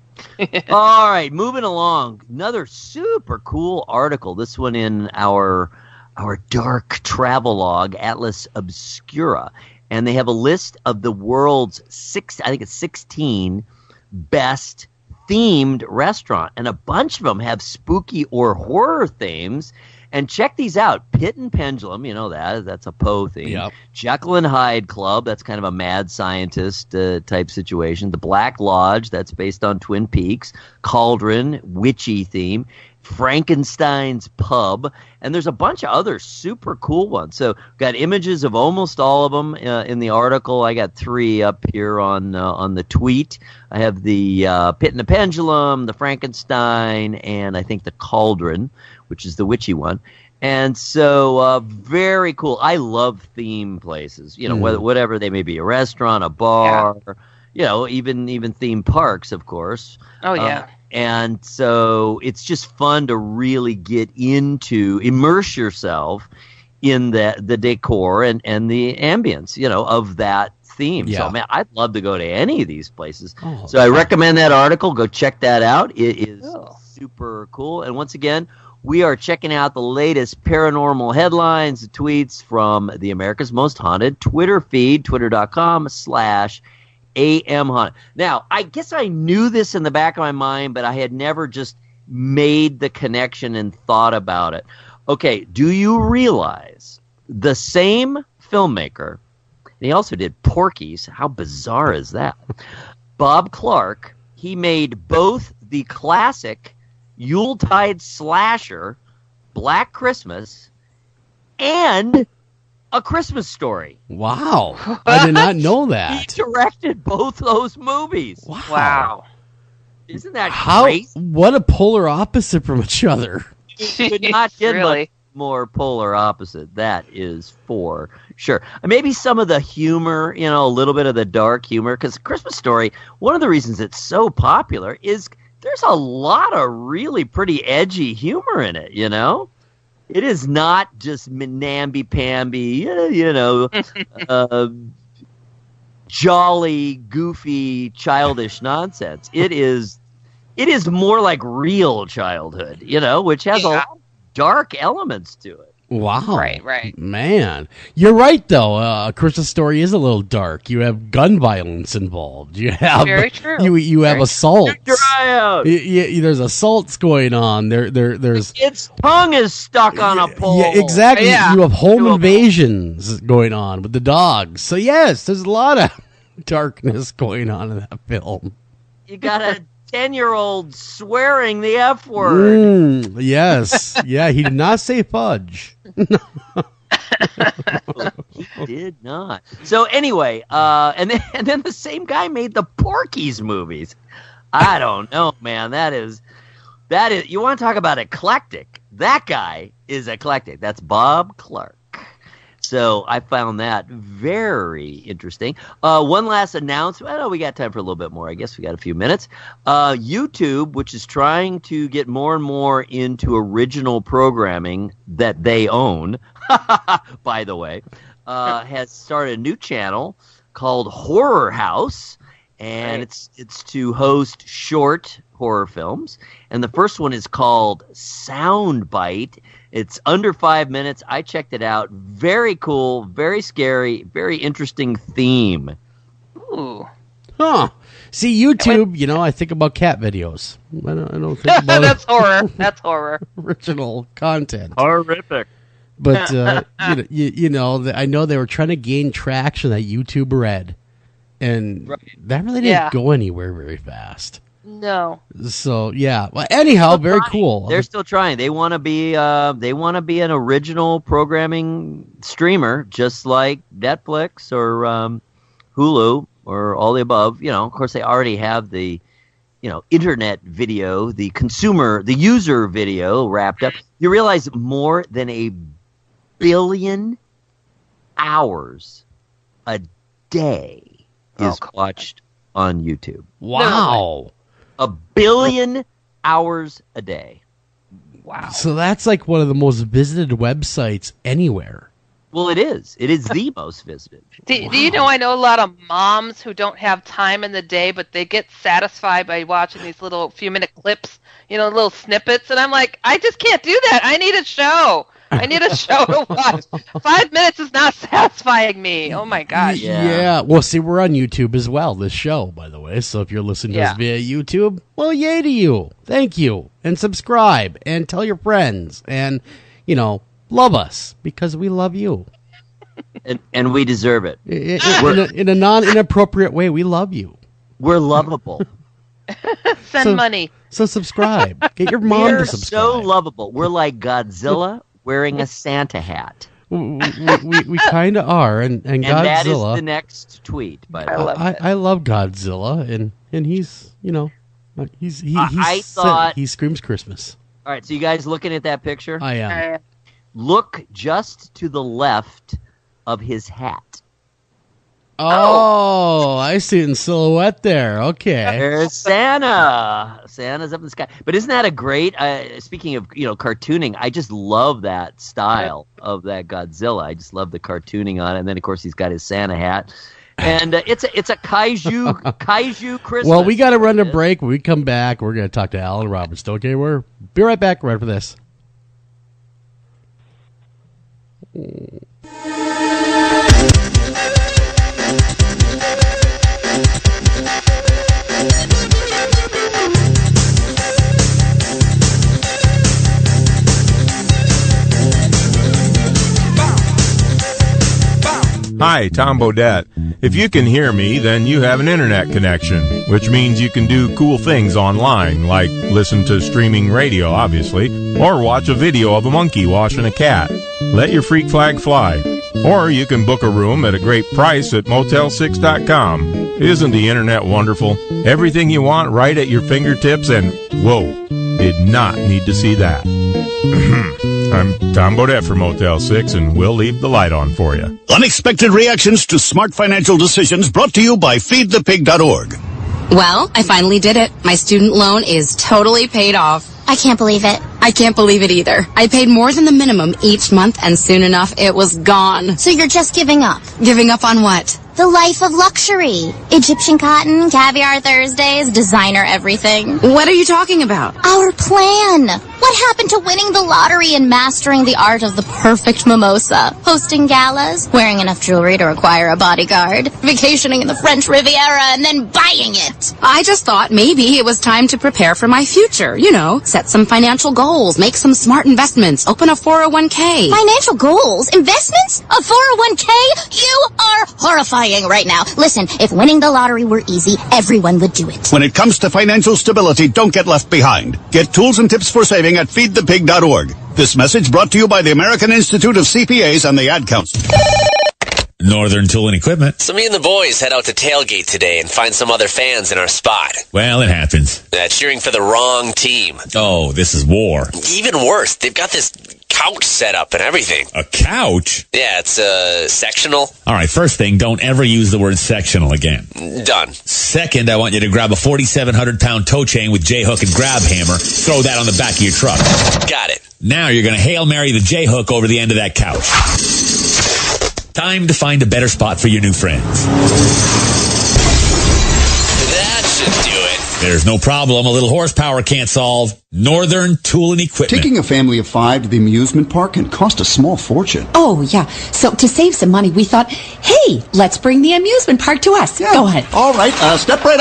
All right, moving along. Another super cool article. This one in our dark travelogue, Atlas Obscura. And they have a list of the world's 16 best themed restaurant. And a bunch of them have spooky or horror themes. And check these out. Pit and Pendulum, that's a Poe theme. Yep. Jekyll and Hyde Club, that's kind of a mad scientist type situation. The Black Lodge, that's based on Twin Peaks. Cauldron, witchy theme. Frankenstein's Pub. And there's a bunch of other super cool ones. So got images of almost all of them in the article. I got 3 up here on the tweet. I have the Pit and the Pendulum, the Frankenstein, and I think the Cauldron, which is the witchy one. And so very cool. I love theme places, whatever they may be, a restaurant, a bar, even theme parks, of course. Oh, yeah. And so it's just fun to really immerse yourself in the decor and the ambience, of that theme. Yeah. So, man, I'd love to go to any of these places. Oh, so I recommend that article. Go check that out. It is super cool. And once again, we are checking out the latest paranormal headlines, the tweets from the America's Most Haunted Twitter feed, twitter.com/AM Haunted. Now, I guess I knew this in the back of my mind, but I had never just made the connection and thought about it. Okay, do you realize the same filmmaker, and he also did Porky's. How bizarre is that? Bob Clark, he made both the classic Yuletide slasher, Black Christmas, and A Christmas Story. Wow. I did not know that. He directed both those movies. Wow. Isn't that crazy? What a polar opposite from each other. You could not get much more polar opposite. That is for sure. Maybe some of the humor, a little bit of the dark humor, because Christmas Story, one of the reasons it's so popular is there's a lot of really pretty edgy humor in it, It is not just namby-pamby, jolly, goofy, childish nonsense. It is more like real childhood, which has a lot of dark elements to it. Wow. Right. Man. You're right, though. A Christmas Story is a little dark. You have gun violence involved. You have Very true. You have assaults. Dry out. There's assaults going on. There's its tongue is stuck on a pole. Yeah, exactly. Yeah. You have home invasions going on with the dogs. So yes, there's a lot of darkness going on in that film. You got a 10-year-old swearing the F word. Yes. Yeah, he did not say fudge. He did not. So anyway, and then the same guy made the Porky's movies. I don't know, man. That is you want to talk about eclectic. That guy is eclectic. That's Bob Clark. So I found that very interesting. One last announcement. I know we got time for a little bit more. I guess we got a few minutes. YouTube, which is trying to get more and more into original programming that they own, by the way, has started a new channel called Horror House, and it's to host short horror films. And the first one is called Soundbite. It's under 5 minutes. I checked it out. Very cool, very scary, very interesting theme. Ooh. Huh. See, YouTube, I think about cat videos. I don't think about That's horror. That's horror. original content. Horrific. But, I know they were trying to gain traction that YouTube Red. And that really didn't go anywhere very fast. No. So yeah. Well, anyhow, very cool. They're still trying. They want to be. They want to be an original programming streamer, just like Netflix or Hulu or all the above. Of course, they already have the, internet video, the user video wrapped up. You realize more than 1 billion hours a day is watched on YouTube. Wow. 1 billion hours a day. Wow. So that's like one of the most visited websites anywhere. Well, it is. It is the most visited. Do you know, I know a lot of moms who don't have time in the day, but they get satisfied by watching these little few-minute clips, little snippets. And I'm like, I just can't do that. I need a show. I need a show to watch. 5 minutes is not satisfying me. Oh, my gosh. Yeah. Well, see, we're on YouTube as well, this show, by the way. So if you're listening to us via YouTube, well, yay to you. Thank you. And subscribe and tell your friends. And, love us because we love you. And we deserve it. In a non-inappropriate way, we love you. We're lovable. Send money. So subscribe. Get your mom to subscribe. We're so lovable. We're like Godzilla wearing a Santa hat. We kind of are, and Godzilla. And that is the next tweet. By the way, I love Godzilla, and he's he screams Christmas. All right, so you guys looking at that picture? I am. Look just to the left of his hat. Oh, I see it in silhouette there. Okay. There's Santa. Santa's up in the sky. But isn't that a great, speaking of, cartooning, I just love that style of that Godzilla. I just love the cartooning on it. And then, of course, he's got his Santa hat. And it's a kaiju Christmas. Well, we got to run a break. When we come back, we're going to talk to Alan Roberts. Okay, we'll be right back right after this. Hi, Tom Bodette. If you can hear me, then you have an internet connection, which means you can do cool things online, like listen to streaming radio, obviously, or watch a video of a monkey washing a cat. Let your freak flag fly. Or you can book a room at a great price at Motel6.com. Isn't the internet wonderful? Everything you want right at your fingertips, and whoa, did not need to see that. I'm Tom Bodette for Motel 6, and we'll leave the light on for you. Unexpected reactions to smart financial decisions brought to you by feedthepig.org. Well, I finally did it. My student loan is totally paid off. I can't believe it. I can't believe it either. I paid more than the minimum each month, and soon enough, it was gone. So you're just giving up? Giving up on what? The life of luxury. Egyptian cotton, caviar Thursdays, designer everything. What are you talking about? Our plan. What happened to winning the lottery and mastering the art of the perfect mimosa? Hosting galas, wearing enough jewelry to require a bodyguard, vacationing in the French Riviera, and then buying it. I just thought maybe it was time to prepare for my future. You know, set some financial goals, make some smart investments, open a 401k. Financial goals? Investments? A 401k? You are horrifying right now. Listen, if winning the lottery were easy, everyone would do it. When it comes to financial stability, don't get left behind. Get tools and tips for saving at feedthepig.org. This message brought to you by the American Institute of CPAs and the Ad Council. Northern Tool and Equipment. So me and the boys head out to tailgate today and find some other fans in our spot. Well, it happens. Cheering for the wrong team. Oh, this is war. Even worse, they've got this couch set up and everything. A couch? Yeah, it's sectional. All right, first thing, don't ever use the word sectional again. Done. Second, I want you to grab a 4,700-pound tow chain with J-hook and grab hammer. Throw that on the back of your truck. Got it. Now you're going to Hail Mary the J-hook over the end of that couch. Time to find a better spot for your new friends. That should do it. There's no problem a little horsepower can't solve. Northern Tool and Equipment. Taking a family of 5 to the amusement park can cost a small fortune. Oh, yeah. So to save some money, we thought, hey, let's bring the amusement park to us. Yeah. Go ahead. All right. Step right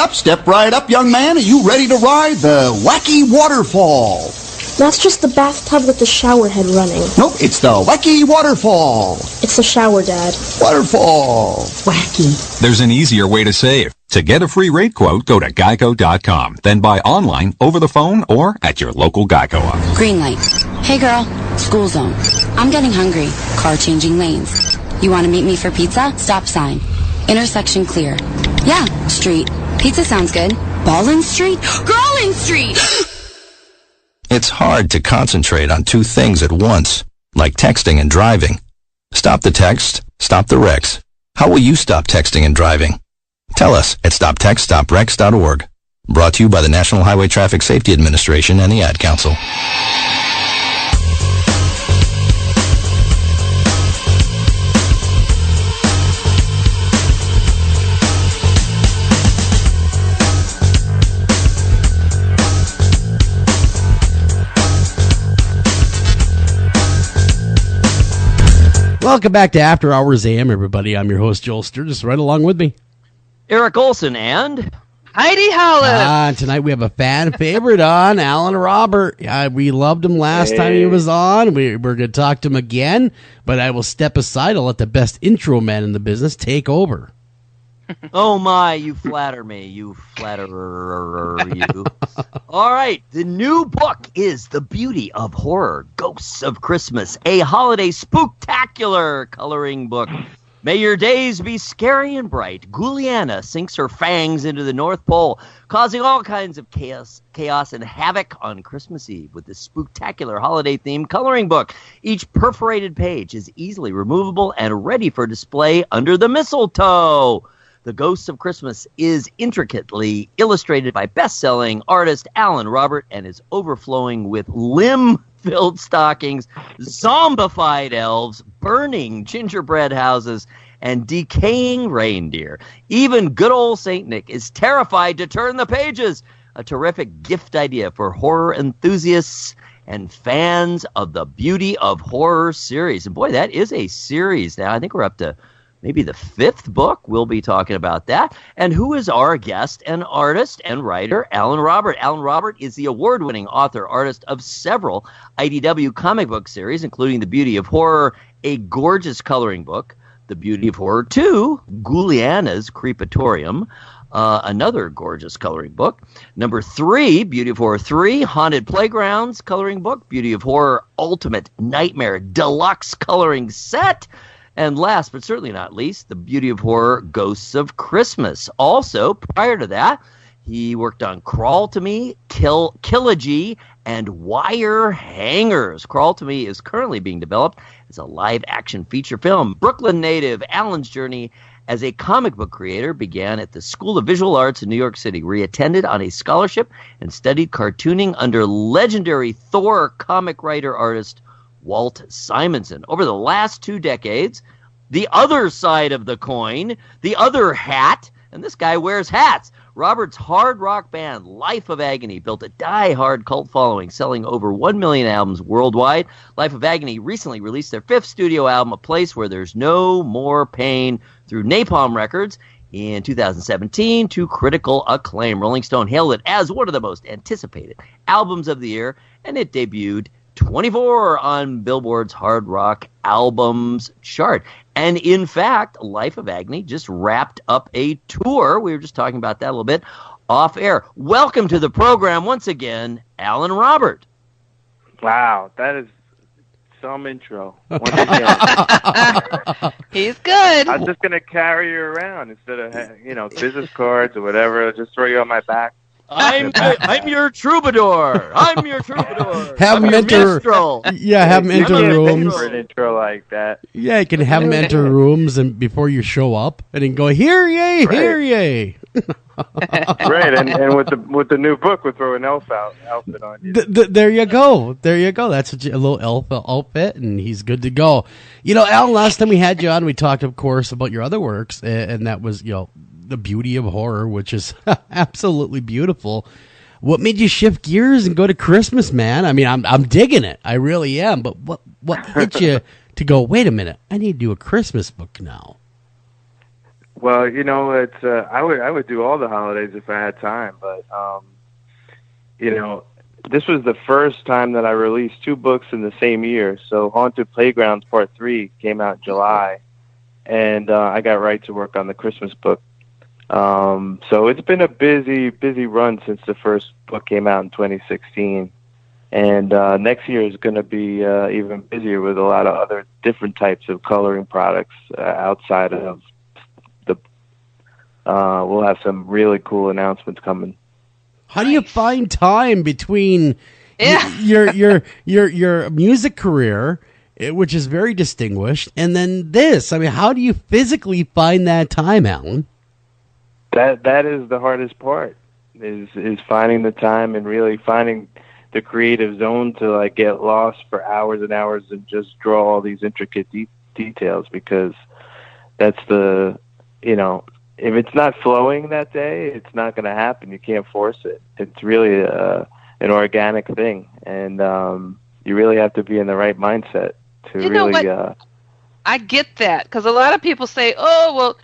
up, young man. Are you ready to ride the wacky waterfall? That's just the bathtub with the shower head running. Nope, it's the wacky waterfall. It's the shower, Dad. Waterfall. Wacky. There's an easier way to save. To get a free rate quote, go to geico.com. Then buy online, over the phone, or at your local Geico office. Green light. Hey, girl. School zone. I'm getting hungry. Car changing lanes. You want to meet me for pizza? Stop sign. Intersection clear. Yeah, street. Pizza sounds good. Ballin Street? Girlin Street! It's hard to concentrate on two things at once, like texting and driving. Stop the text, stop the wrecks. How will you stop texting and driving? Tell us at stoptextstopwrecks.org. Brought to you by the National Highway Traffic Safety Administration and the Ad Council. Welcome back to After Hours AM, everybody. I'm your host, Joel Sturgis. Right along with me, Eric Olson and Heidi Hollis. Tonight we have a fan favorite on, Alan Robert. We loved him last time he was on. We're going to talk to him again, but I will step aside. I'll let the best intro man in the business take over. Oh my, you flatter me, you flatterer, you. All right, the new book is The Beauty of Horror, Ghosts of Christmas, a holiday spooktacular coloring book. May your days be scary and bright. Ghouliana sinks her fangs into the North Pole, causing all kinds of chaos and havoc on Christmas Eve with this spooktacular holiday-themed coloring book. Each perforated page is easily removable and ready for display under the mistletoe. The Ghosts of Christmas is intricately illustrated by best-selling artist Alan Robert and is overflowing with limb-filled stockings, zombified elves, burning gingerbread houses, and decaying reindeer. Even good old St. Nick is terrified to turn the pages. A terrific gift idea for horror enthusiasts and fans of the Beauty of Horror series. And boy, that is a series now. I think we're up to maybe the 5th book. We'll be talking about that. And who is our guest and artist and writer? Alan Robert. Alan Robert is the award-winning author, artist of several IDW comic book series, including The Beauty of Horror, a gorgeous coloring book, The Beauty of Horror 2, Guliana's Creepatorium, another gorgeous coloring book. Number 3, Beauty of Horror 3, Haunted Playgrounds coloring book. Beauty of Horror Ultimate Nightmare Deluxe coloring set. And last but certainly not least, The Beauty of Horror Ghosts of Christmas. Also, prior to that, he worked on Crawl to Me, Killogy, and Wire Hangers. Crawl to Me is currently being developed as a live-action feature film. Brooklyn native Alan's journey as a comic book creator began at the School of Visual Arts in New York City, where he attended on a scholarship and studied cartooning under legendary Thor comic writer-artist Walt Simonson. Over the last 2 decades, the other side of the coin, the other hat, and this guy wears hats. Robert's hard rock band, Life of Agony, built a die-hard cult following, selling over 1 million albums worldwide. Life of Agony recently released their 5th studio album, A Place Where There's No More Pain, through Napalm Records in 2017 to critical acclaim. Rolling Stone hailed it as one of the most anticipated albums of the year, and it debuted 24 on Billboard's Hard Rock Albums chart. And in fact, Life of Agony just wrapped up a tour. We were just talking about that a little bit off air. Welcome to the program once again, Alan Robert. Wow, that is some intro. Once again. He's good. I'm just going to carry you around instead of, business cards or whatever. I'll just throw you on my back. I'm your troubadour. I'm your troubadour. Have him enter. Yeah, have him enter rooms. For an intro like that. Yeah, you can have him enter rooms and before you show up, and then go hear ye, hear ye. Right, and with the new book, we'll throw an elf outfit on you. There you go. There you go. That's a little elf outfit, and he's good to go. Al, last time we had you on, we talked, of course, about your other works, and that was, The Beauty of Horror, which is absolutely beautiful. What made you shift gears and go to Christmas, man? I mean, I'm digging it. I really am. But what hit you to go, wait a minute, I need to do a Christmas book now? Well, it's I would do all the holidays if I had time, but this was the first time that I released 2 books in the same year. So Haunted Playgrounds Part 3 came out in July, and I got right to work on the Christmas book. So it's been a busy run since the first book came out in 2016. And next year is going to be even busier with a lot of other different types of coloring products outside of the... we'll have some really cool announcements coming. How do you find time between your music career, which is very distinguished, and then this? I mean, how do you physically find that time, Alan? That is the hardest part, is finding the time and really finding the creative zone to get lost for hours and hours and just draw all these intricate details, because that's the, if it's not flowing that day, it's not going to happen. You can't force it. It's really an organic thing, and you really have to be in the right mindset to really... I get that, because a lot of people say, oh, well,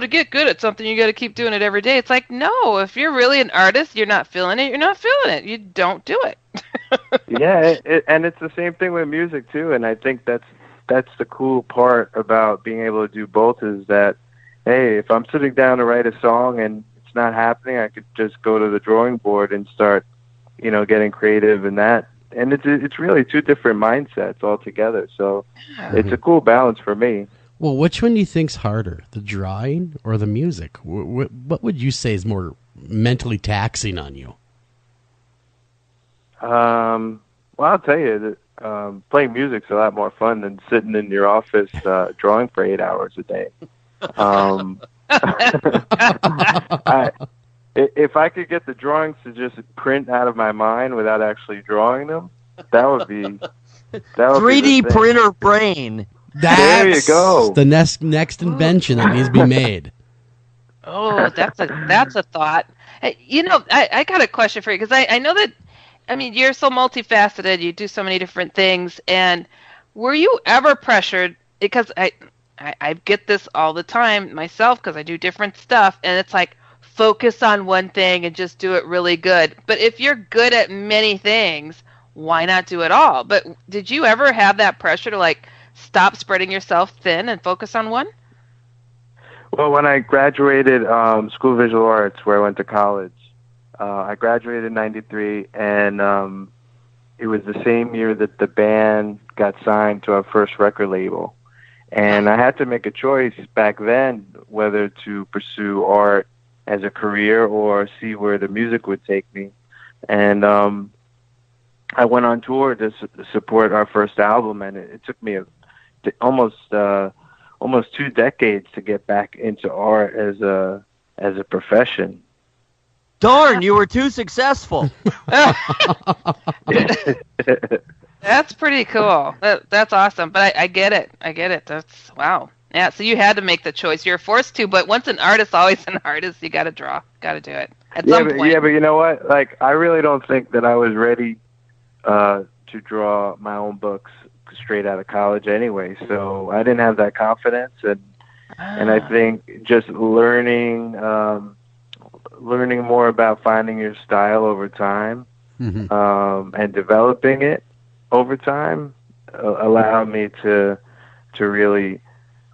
to get good at something, you got to keep doing it every day. It's like, no, if you're really an artist, you're not feeling it, you're not feeling it. You don't do it. Yeah, and it's the same thing with music, too, and I think that's the cool part about being able to do both, is that, hey, if I'm sitting down to write a song and it's not happening, I could just go to the drawing board and start, getting creative in that. And it's really 2 different mindsets altogether. So it's a cool balance for me. Well, which one do you think's harder, the drawing or the music? What would you say is more mentally taxing on you? Well, I'll tell you that playing music's a lot more fun than sitting in your office drawing for 8 hours a day. If I could get the drawings to just print out of my mind without actually drawing them, that would be 3D printer brain. There you go. The next invention that needs to be made. Oh, that's a thought. I got a question for you, because I know that, you're so multifaceted. You do so many different things. And were you ever pressured? Because I get this all the time myself, because I do different stuff, and it's like, focus on one thing and just do it really good. But if you're good at many things, why not do it all? But did you ever have that pressure to stop spreading yourself thin and focus on one? Well, when I graduated School of Visual Arts, where I went to college, I graduated in '93, and it was the same year that the band got signed to our first record label. And I had to make a choice back then whether to pursue art as a career or see where the music would take me. And I went on tour to support our first album, and it took me almost 2 decades to get back into art as a profession. Darn, you were too successful. That's pretty cool. That's awesome. But I get it. That's wow. Yeah. So you had to make the choice. You're forced to. But once an artist, always an artist. You got to draw. Got to do it at some point. Yeah, but you know what? Like, I really don't think that I was ready to draw my own books straight out of college anyway. So I didn't have that confidence, and I think just learning more about finding your style over time, and developing it over time allowed me to really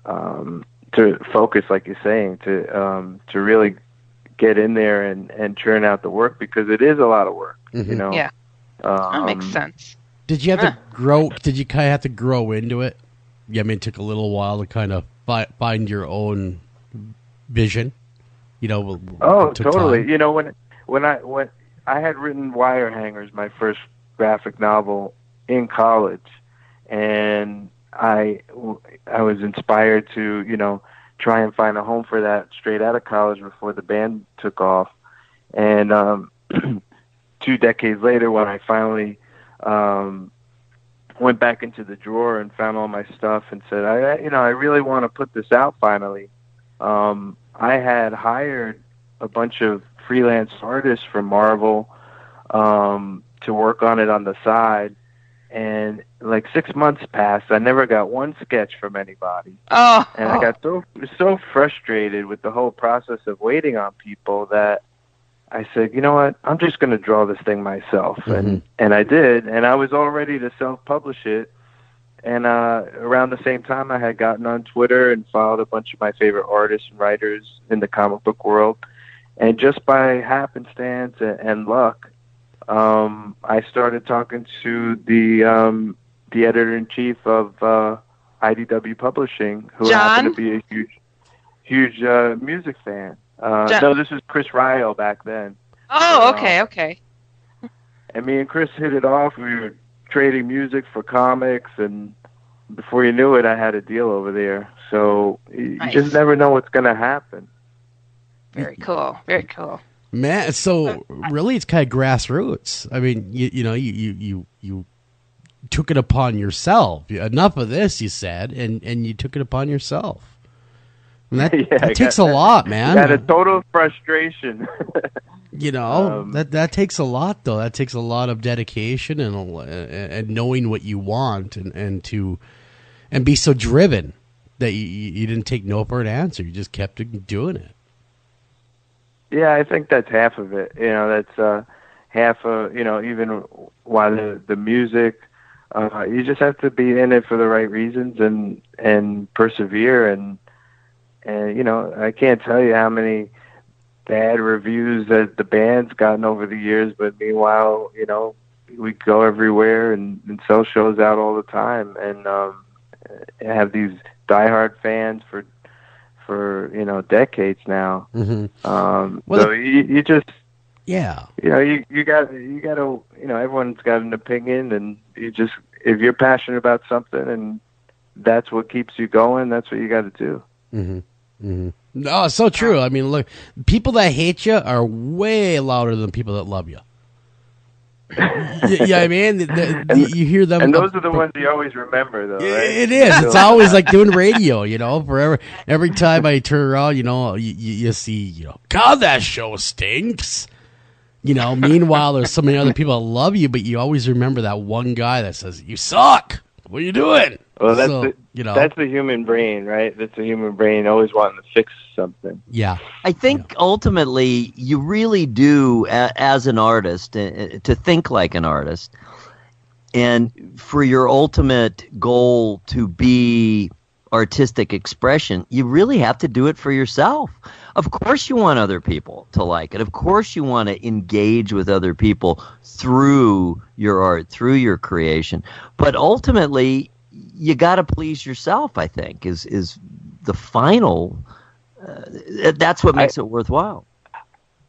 to focus, like you're saying, to really get in there and churn out the work, because it is a lot of work. You know. Yeah. That makes sense. Did you have to grow? Did you kind of have to grow into it? Yeah, I mean, it took a little while to kind of find your own vision. You know. Oh, totally. Time. You know, when I had written Wire Hangers, my first graphic novel, in college, and I was inspired to try and find a home for that straight out of college before the band took off, and 2 decades later, when I finally went back into the drawer and found all my stuff and said, I really want to put this out finally. I had hired a bunch of freelance artists from Marvel to work on it on the side, and like 6 months passed. I never got one sketch from anybody. And I got so frustrated with the whole process of waiting on people that I said, you know what, I'm just going to draw this thing myself. And I did, and I was all ready to self-publish it. And around the same time, I had gotten on Twitter and followed a bunch of my favorite artists and writers in the comic book world. And just by happenstance and luck, I started talking to the editor-in-chief of IDW Publishing, who happened to be a huge music fan. No, this was Chris Ryle back then. Oh, okay. And me and Chris hit it off. We were trading music for comics, and before you knew it, I had a deal over there. So you just never know what's going to happen. Very cool. Very cool. Man, so really, it's kind of grassroots. I mean, you took it upon yourself. Enough of this, you said, and you took it upon yourself. And that takes a lot, man. Had a total frustration. That takes a lot, though. That takes a lot of dedication and knowing what you want and be so driven that you didn't take no for an answer. You just kept doing it. Yeah, I think that's half of it. That's half of, even while the music, you just have to be in it for the right reasons and persevere. And I can't tell you how many bad reviews that the band's gotten over the years, but meanwhile, we go everywhere and sell shows out all the time, and have these diehard fans for decades now. So you just you got to everyone's got an opinion, and if you're passionate about something and that's what keeps you going, that's what you got to do. No, it's so true. I mean, look, people that hate you are way louder than people that love you. Yeah, I mean, you hear them, and those are the ones you always remember, though. Right? It is. It's always like doing radio, Forever, every time I turn around, you see, God, that show stinks. Meanwhile, there's so many other people that love you, but you always remember that one guy that says, "You suck. What are you doing?" Well, that's the human brain, right? That's the human brain always wanting to fix something. Yeah. I think ultimately you really do, as an artist, to think like an artist, and for your ultimate goal to be artistic expression, you really have to do it for yourself. Of course you want other people to like it. Of course you want to engage with other people through your art, through your creation. But ultimately, you got to please yourself, I think, is the final. That's what makes it worthwhile.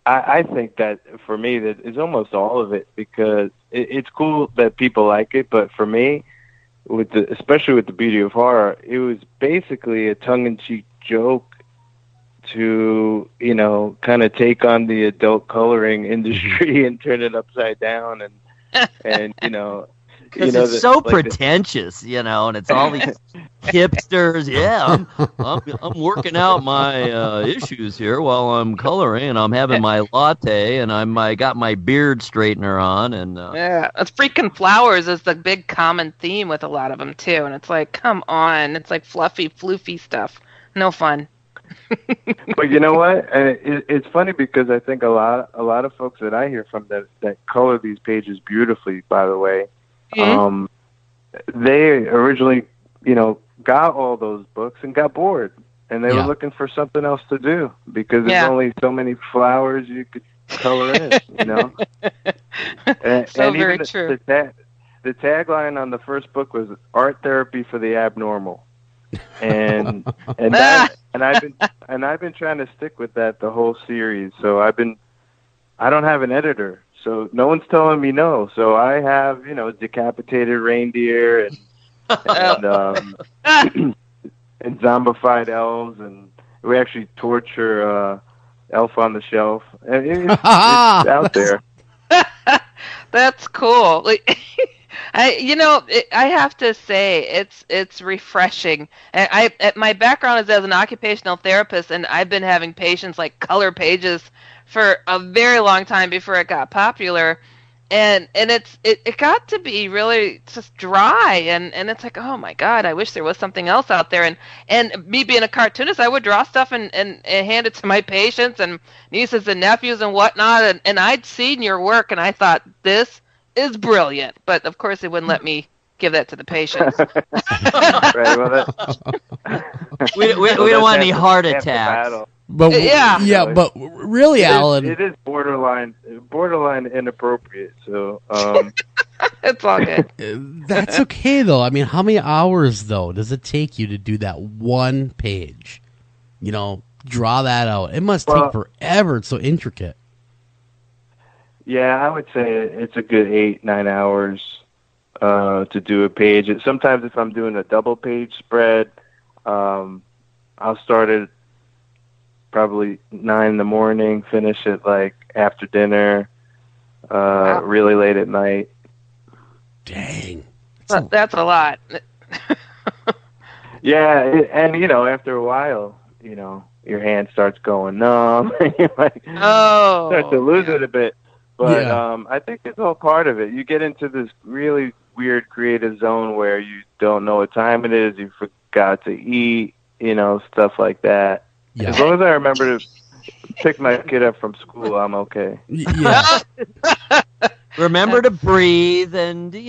I think that for me, that is almost all of it, because it's cool that people like it, but for me, especially with the Beauty of Horror, it was basically a tongue-in-cheek joke to, kind of take on the adult coloring industry and turn it upside down, and because it's so pretentious, and it's all these hipsters. Yeah, I'm working out my issues here while I'm coloring, and I'm having my latte, and I got my beard straightener on, and it's freaking flowers is the big common theme with a lot of them too, and it's like, come on, it's like fluffy, floofy stuff, no fun. But you know what? It's funny because I think a lot of folks that I hear from that color these pages beautifully, by the way. Mm-hmm. They originally, got all those books and got bored, and they were looking for something else to do because there's only so many flowers you could color in, and very even true. The tagline on the first book was "Art Therapy for the Abnormal," and I've been trying to stick with that the whole series. So I don't have an editor. So no one's telling me no. So I have, decapitated reindeer and and zombified elves, and we actually torture Elf on the Shelf. And it's out there. That's cool. I have to say it's refreshing. And my background is as an occupational therapist, and I've been having patients like color pages for a very long time before it got popular, and it got to be really just dry, and it's like, oh my God, I wish there was something else out there. And me being a cartoonist, I would draw stuff and hand it to my patients and nieces and nephews and whatnot, and I'd seen your work and I thought, this is brilliant, but of course they wouldn't let me give that to the patients. Right, we don't want any heart attacks. But but really, Alan, it is borderline inappropriate. So it's all good. That's okay though. I mean, how many hours though does it take you to do that one page? Draw that out. It must take forever. It's so intricate. Yeah, I would say it's a good 8-9 hours to do a page. Sometimes if I'm doing a double page spread, I'll start it probably 9 in the morning, finish it like after dinner, really late at night. Dang. That's a lot. Yeah, and after a while, your hand starts going numb, and you start to lose it a bit. But I think it's all part of it. You get into this really weird creative zone where you don't know what time it is, you forgot to eat, stuff like that. Yeah. As long as I remember to pick my kid up from school, I'm okay. Yeah. Remember to breathe and, to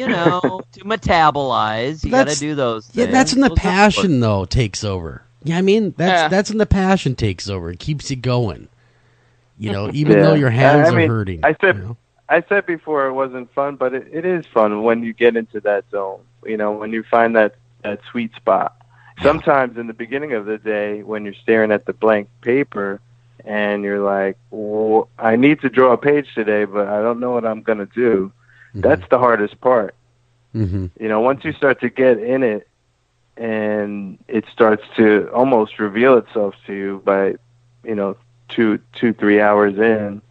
metabolize. You got to do those things. Yeah, that's when the passion, though, takes over. Yeah, I mean, that's when the passion takes over. It keeps you going. Even though your hands are hurting. I said before it wasn't fun, but it is fun when you get into that zone. When you find that sweet spot. Sometimes in the beginning of the day, when you're staring at the blank paper and you're like, well, I need to draw a page today, but I don't know what I'm going to do. Mm-hmm. That's the hardest part. Mm-hmm. Once you start to get in it and it starts to almost reveal itself to you by, 2-3 hours in,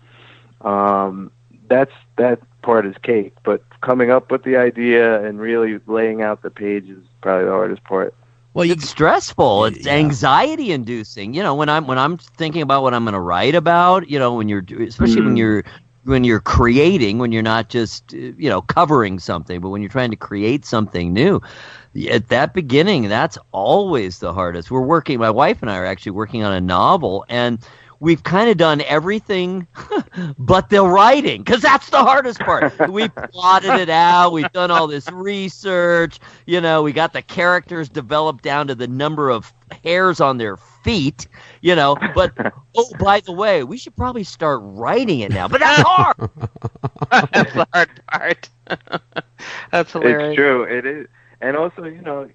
that part is cake. But coming up with the idea and really laying out the page is probably the hardest part. Well, it's stressful. It's anxiety-inducing. When I'm thinking about what I'm going to write about, when you're, especially when you're creating, when you're not just covering something, but when you're trying to create something new, at that beginning, that's always the hardest. My wife and I are actually working on a novel, and we've kind of done everything but the writing, because that's the hardest part. We plotted it out. We've done all this research. We got the characters developed down to the number of hairs on their feet, but by the way, we should probably start writing it now. But that's hard. That's the hard part. That's hilarious. It's true. It is. And also,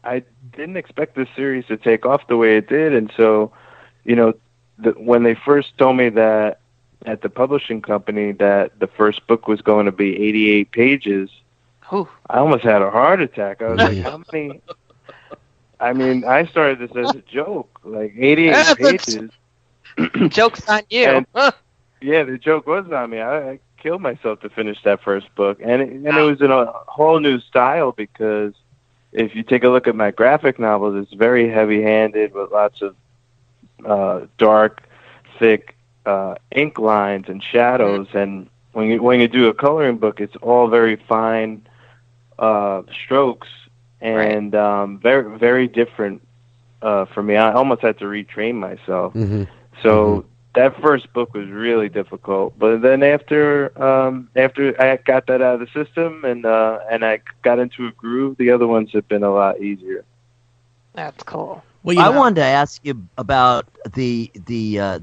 I didn't expect this series to take off the way it did. And so, when they first told me that at the publishing company that the first book was going to be 88 pages, I almost had a heart attack. I was like, how many? I mean, I started this as a joke, like 88 pages. Joke's on you. And, yeah, the joke was on me. I killed myself to finish that first book. And it was in a whole new style, because if you take a look at my graphic novels, it's very heavy-handed with lots of dark, thick ink lines and shadows. And when you do a coloring book, it's all very fine strokes. And very, very different for me. I almost had to retrain myself. So that first book was really difficult. But then after I got that out of the system and I got into a groove, the other ones have been a lot easier. That's cool. Well, I wanted to ask you about the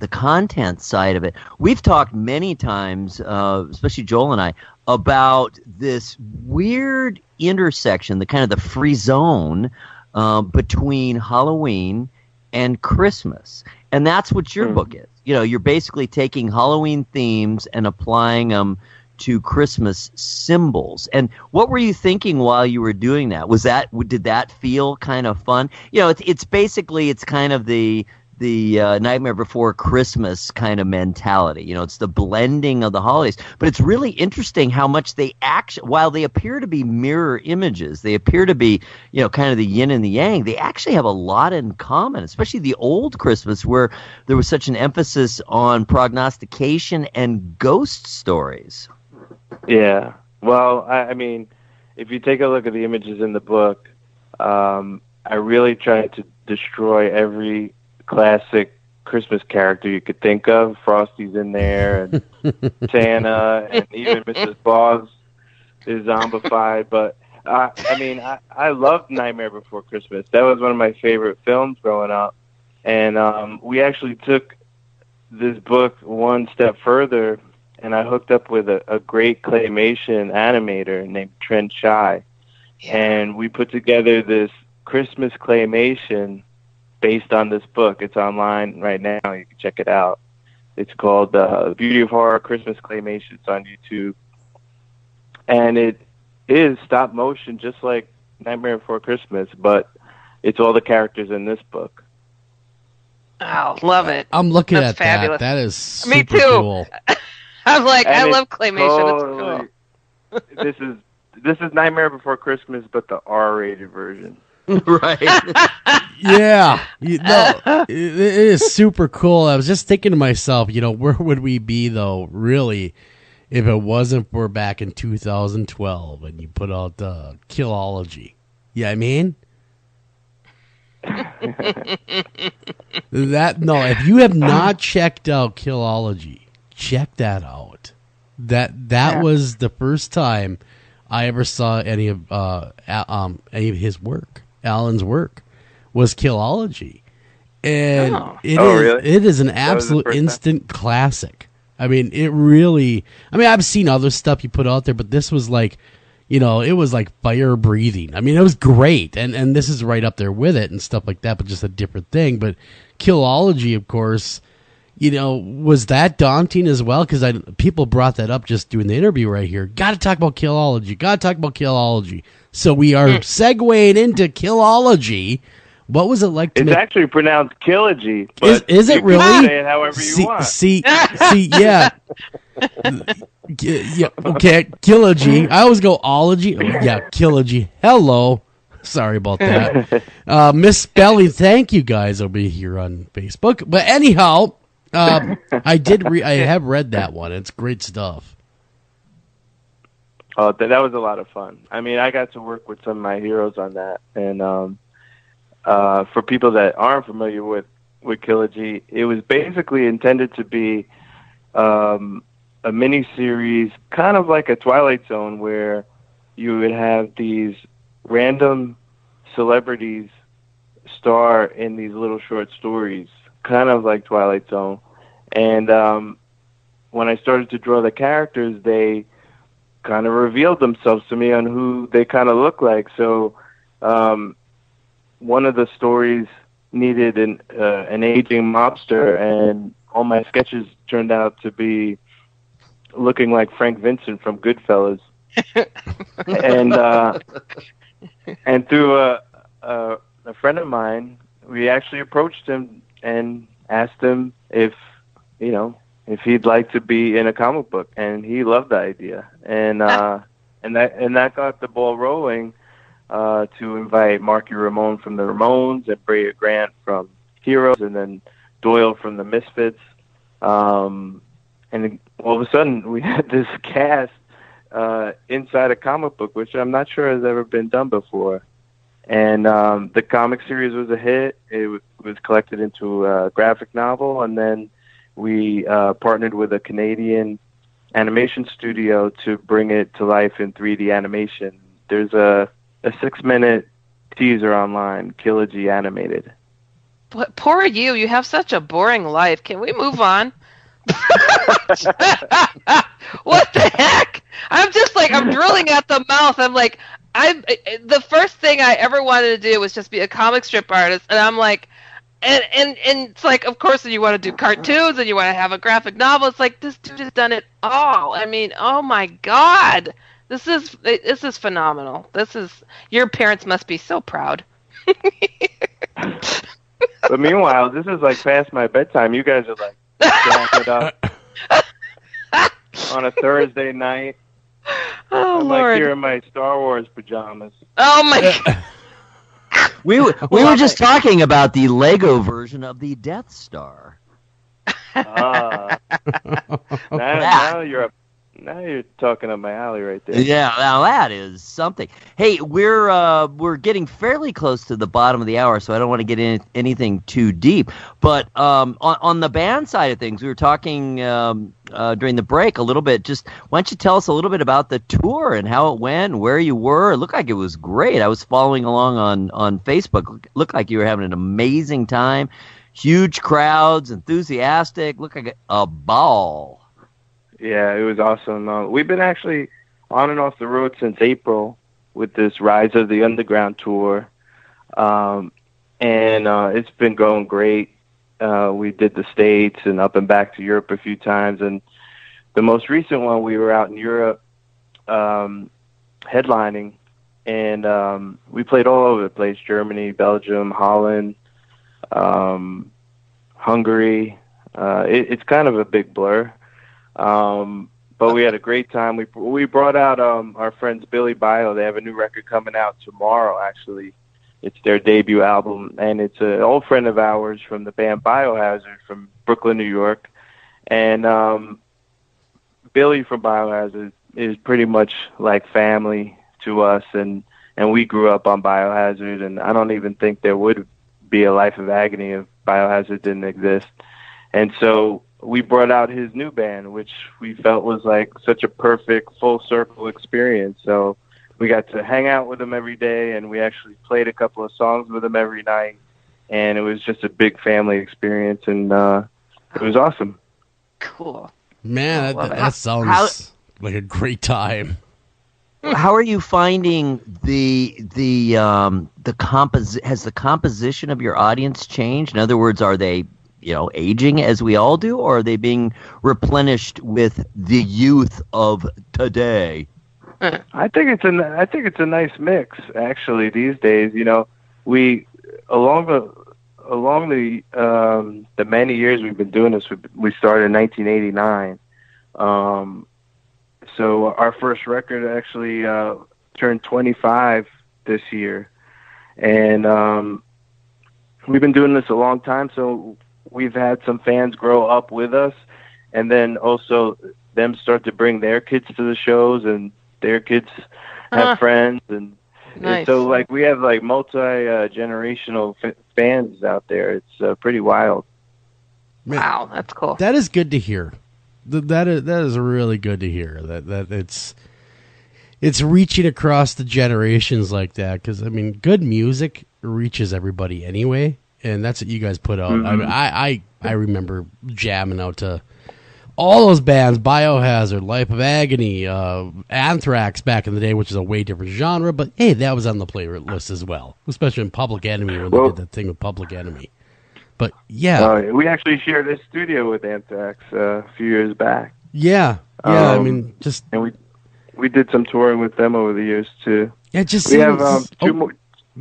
content side of it. We've talked many times, especially Joel and I, about this weird intersection, the kind of the free zone between Halloween and Christmas. And that's what your book is. You're basically taking Halloween themes and applying them to Christmas symbols. And what were you thinking while you were doing that? Did that feel kind of fun? It's basically, it's kind of the Nightmare Before Christmas kind of mentality. It's the blending of the holidays. But it's really interesting how much they actually, while they appear to be mirror images, they appear to be, kind of the yin and the yang, they actually have a lot in common, especially the old Christmas, where there was such an emphasis on prognostication and ghost stories. Yeah. Well, I mean, if you take a look at the images in the book, I really tried to destroy every classic Christmas character you could think of. Frosty's in there, and Santa, and even Mrs. Claus is zombified. But I loved Nightmare Before Christmas. That was one of my favorite films growing up. And we actually took this book one step further, and I hooked up with a great claymation animator named Trent Chai. And we put together this Christmas claymation based on this book. It's online right now. You can check it out. It's called Beauty of Horror Christmas Claymation. It's on YouTube. And it is stop motion, just like Nightmare Before Christmas, but it's all the characters in this book. Oh, love it. I'm looking That's at fabulous. that. That is super Me too. cool. I'm like, And I it's love claymation. It's totally, this is Nightmare Before Christmas, but the R-rated version. Right. Yeah. It is super cool. I was just thinking to myself, where would we be, though, really, if it wasn't for back in 2012 and you put out Killology? Yeah, I mean? If you have not checked out Killology, check that out. That was the first time I ever saw any of his work. Alan's work was Killology, and really? it is an absolute instant classic. I mean, it really. I mean, I've seen other stuff you put out there, but this was like, it was like fire breathing. I mean, it was great, and this is right up there with it and stuff like that, but just a different thing. But Killology, of course, was that daunting as well? Because people brought that up just doing the interview right here. Got to talk about Killology. So we are segueing into Killology. What was it like to It's actually pronounced Killogy. But is it you really? can say it however you want. See, yeah. Yeah, okay, Killogy. I always go ology. Oh, yeah, Killogy. Hello. Sorry about that. Misspelling. Thank you guys over here on Facebook. But anyhow, I have read that one. It's great stuff. Oh, that was a lot of fun. I mean, I got to work with some of my heroes on that. And for people that aren't familiar with with Kilogy. It was basically intended to be a mini-series, kind of like a Twilight Zone, where you would have these random celebrities star in these little short stories, kind of like Twilight Zone. And when I started to draw the characters, they kind of revealed themselves to me on who they kind of look like. So one of the stories needed an aging mobster, and all my sketches turned out to be looking like Frank Vincent from Goodfellas. And through a friend of mine, we actually approached him and asked him if he'd like to be in a comic book, and he loved the idea. And that got the ball rolling to invite Marky Ramone from the Ramones and Brea Grant from Heroes, and then Doyle from the Misfits. And all of a sudden, we had this cast inside a comic book, which I'm not sure has ever been done before. And the comic series was a hit. It was collected into a graphic novel, and then we partnered with a Canadian animation studio to bring it to life in 3D animation. There's a 6-minute teaser online, Kilogy Animated. But poor you. You have such a boring life. Can we move on? What the heck? I'm just like, I'm drooling at the mouth. I'm like, the first thing I ever wanted to do was just be a comic strip artist, and I'm like, and it's like, of course, you want to do cartoons and you want to have a graphic novel. It's like, this dude has done it all. I mean, oh my God, this is phenomenal. Your parents must be so proud. But meanwhile, this is like past my bedtime. You guys are like stacking it up on a Thursday night. Oh, I'm Lord. like here in my Star Wars pajamas. Oh my God. We were just talking about the Lego version of the Death Star. Now you're talking up my alley right there. Yeah, now that is something. Hey, we're getting fairly close to the bottom of the hour, so I don't want to get in anything too deep. But on the band side of things, we were talking during the break a little bit. Just why don't you tell us a little bit about the tour and how it went, where you were? It looked like it was great. I was following along on Facebook. It looked like you were having an amazing time. Huge crowds, enthusiastic. Looked like a ball. Yeah, it was awesome. We've been actually on and off the road since April with this Rise of the Underground tour, and it's been going great. We did the States and up and back to Europe a few times, and the most recent one, we were out in Europe headlining, and we played all over the place: Germany, Belgium, Holland, Hungary. It's kind of a big blur. But we had a great time. We brought out our friends Billy Bio. They have a new record coming out tomorrow, actually. It's their debut album, and it's an old friend of ours from the band Biohazard from Brooklyn, New York. And Billy from Biohazard is pretty much like family to us, and we grew up on Biohazard, and I don't even think there would be a Life of Agony if Biohazard didn't exist. And so we brought out his new band, which we felt was like such a perfect full circle experience. So we got to hang out with him every day, and we actually played a couple of songs with him every night, and it was just a big family experience, and it was awesome. Cool. Man, that sounds like a great time. How are you finding has the composition of your audience changed? In other words, are they aging as we all do, or are they being replenished with the youth of today? I think it's a nice mix, actually, these days. We along the many years we've been doing this, we started in 1989. So our first record actually turned 25 this year, and we've been doing this a long time. So we've had some fans grow up with us, and then also them start to bring their kids to the shows, and their kids have friends, and Nice. So like we have like multi-generational fans out there. It's pretty wild. Wow, that's cool. That is good to hear. That is really good to hear. That it's reaching across the generations like that. Because I mean, good music reaches everybody anyway, and that's what you guys put out. Mm-hmm. I remember jamming out to all those bands: Biohazard, Life of Agony, Anthrax back in the day, which is a way different genre. But hey, that was on the playlist as well, especially in Public Enemy when they did that thing with Public Enemy. But yeah, we actually shared a studio with Anthrax a few years back. Yeah. I mean, and we did some touring with them over the years too. Yeah, just we have two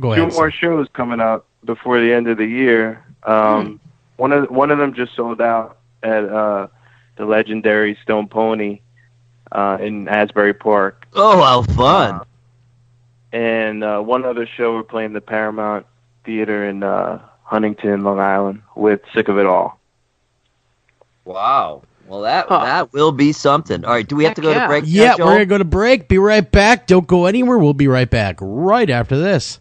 ahead, more shows coming out before the end of the year. One of them just sold out at the legendary Stone Pony in Asbury Park. Oh, how fun! And one other show we're playing the Paramount Theater in Huntington, Long Island, with Sick of It All. Wow. Well, that will be something. All right, do we have to go to break? Yeah, we're going to go to break. Be right back. Don't go anywhere. We'll be right back right after this.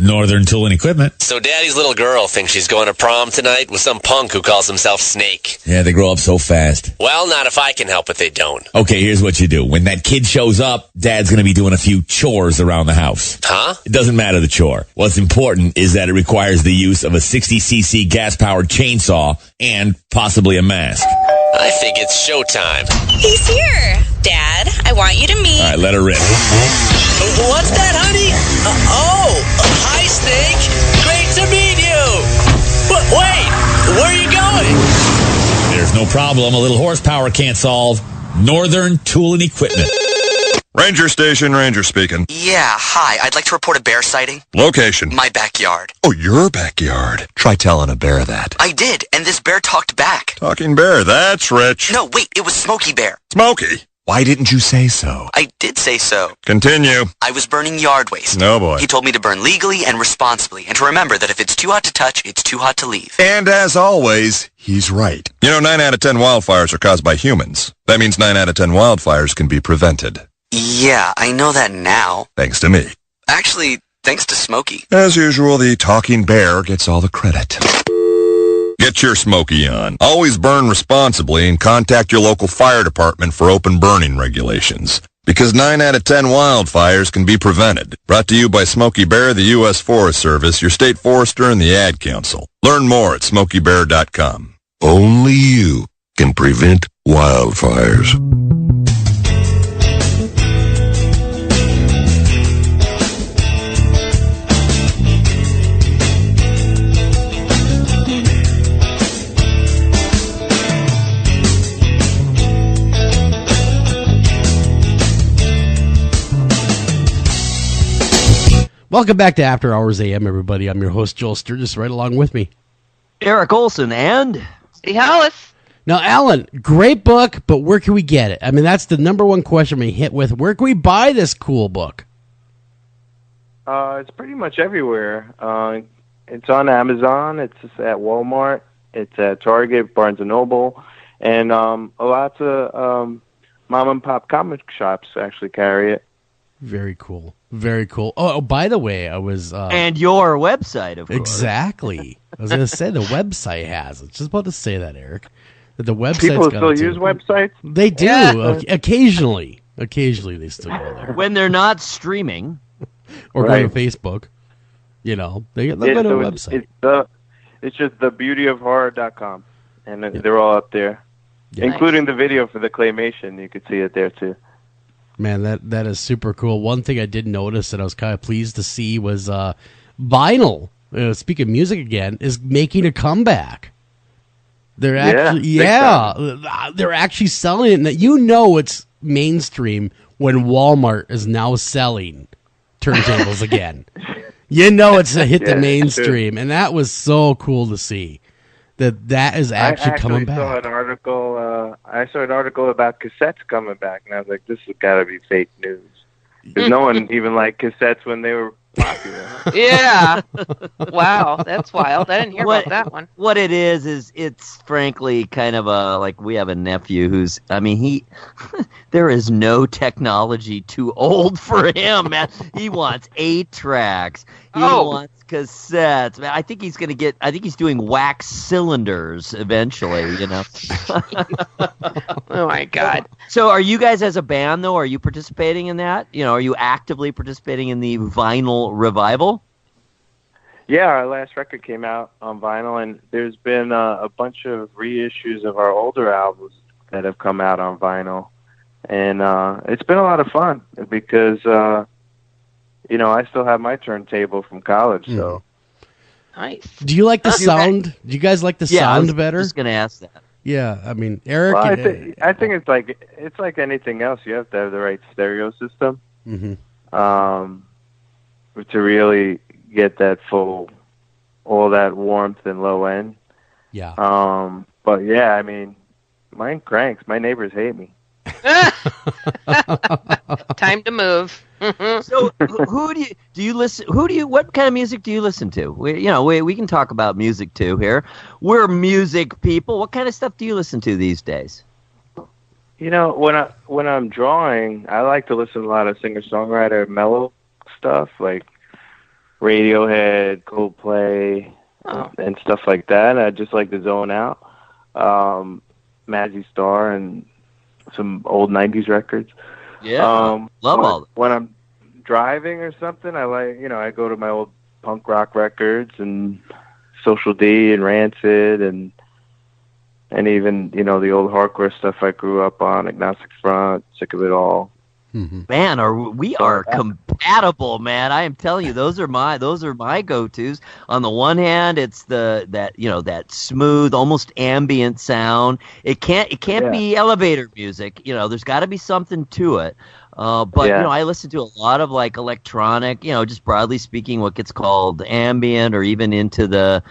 Northern Tool and Equipment. So Daddy's little girl thinks she's going to prom tonight with some punk who calls himself Snake. Yeah, they grow up so fast. Well, not if I can help it, they don't. Okay, here's what you do. When that kid shows up, Dad's going to be doing a few chores around the house. Huh? It doesn't matter the chore. What's important is that it requires the use of a 60cc gas-powered chainsaw and possibly a mask. I think it's showtime. He's here. Dad, I want you to meet... All right, let her rip. What's that, honey? Hi, Snake. Great to meet you. But wait, where are you going? There's no problem a little horsepower can't solve. Northern Tool and Equipment. Ranger Station, Ranger speaking. Yeah, hi. I'd like to report a bear sighting. Location. My backyard. Oh, your backyard. Try telling a bear that. I did, and this bear talked back. Talking bear, that's rich. No, wait, it was Smokey Bear. Smokey? Why didn't you say so? I did say so. Continue. I was burning yard waste. No, boy. He told me to burn legally and responsibly, and to remember that if it's too hot to touch, it's too hot to leave. And as always, he's right. You know, 9 out of 10 wildfires are caused by humans. That means 9 out of 10 wildfires can be prevented. Yeah, I know that now. Thanks to me. Actually, thanks to Smokey. As usual, the talking bear gets all the credit. Get your Smokey on. Always burn responsibly and contact your local fire department for open burning regulations. Because 9 out of 10 wildfires can be prevented. Brought to you by Smokey Bear, the U.S. Forest Service, your state forester, and the Ad Council. Learn more at smokeybear.com. Only you can prevent wildfires. Welcome back to After Hours AM, everybody. I'm your host, Joel Sturgis, right along with me. Eric Olson and... Steve Hollis. Now, Alan, great book, but where can we get it? I mean, that's the number one question we hit with. Where can we buy this cool book? It's pretty much everywhere. It's on Amazon. It's at Walmart. It's at Target, Barnes & Noble. And lots of mom-and-pop comic shops actually carry it. Very cool. Very cool. Oh, by the way, I was... and your website, of course. Exactly. I was going to say the website has. I was just about to say that, Eric. That the website's People got still it use too. websites? They do. Yeah. Occasionally. Occasionally they still go there. When they're not streaming. Or Right. go to Facebook. You know, they'll go to a website. It's just thebeautyofhorror.com. And they're all up there. Yeah. Including the video for the claymation. You could see it there, too. Man, that is super cool. One thing I did notice that I was kind of pleased to see was vinyl. Speaking of music again, is making a comeback. They're actually, they're actually selling it. And you know it's mainstream when Walmart is now selling turntables again. You know it's hit the mainstream, and that was so cool to see. that is actually coming back. I saw an article about cassettes coming back, and I was like, this has got to be fake news. Because no one even liked cassettes when they were popular. Yeah. Wow, that's wild. I didn't hear about that one. What it is it's frankly kind of like we have a nephew who's, I mean, there is no technology too old for him, man. He wants 8 tracks. He wants cassettes. Man, I think he's doing wax cylinders eventually, you know. Oh my God. So are you guys as a band though, are you participating in that? You know, are you actively participating in the vinyl revival? Yeah, our last record came out on vinyl, and there's been a bunch of reissues of our older albums that have come out on vinyl. And it's been a lot of fun because, you know, I still have my turntable from college, so. Nice. Do you like the sound? Do you guys like the sound better? I was just going to ask that. Yeah, I mean, Eric. Well, I think it's like anything else. You have to have the right stereo system to really get that all that warmth and low end. Yeah. But yeah, I mean, mine cranks. My neighbors hate me. Time to move. So, what kind of music do you listen to? We can talk about music too here. We're music people. What kind of stuff do you listen to these days? You know, when I'm drawing, I like to listen to a lot of singer-songwriter mellow stuff like Radiohead, Coldplay, and stuff like that. I just like to zone out. Mazzy Star and some old 90s records. Yeah, love all that. When I'm driving or something, I go to my old punk rock records and Social D and Rancid and even, the old hardcore stuff I grew up on, Agnostic Front, Sick of It All. Man, we are compatible, man. I am telling you, those are my go-tos. On the one hand, it's that smooth, almost ambient sound. It can't be elevator music. There's got to be something to it. But I listen to a lot of like electronic, just broadly speaking, what gets called ambient, or even into the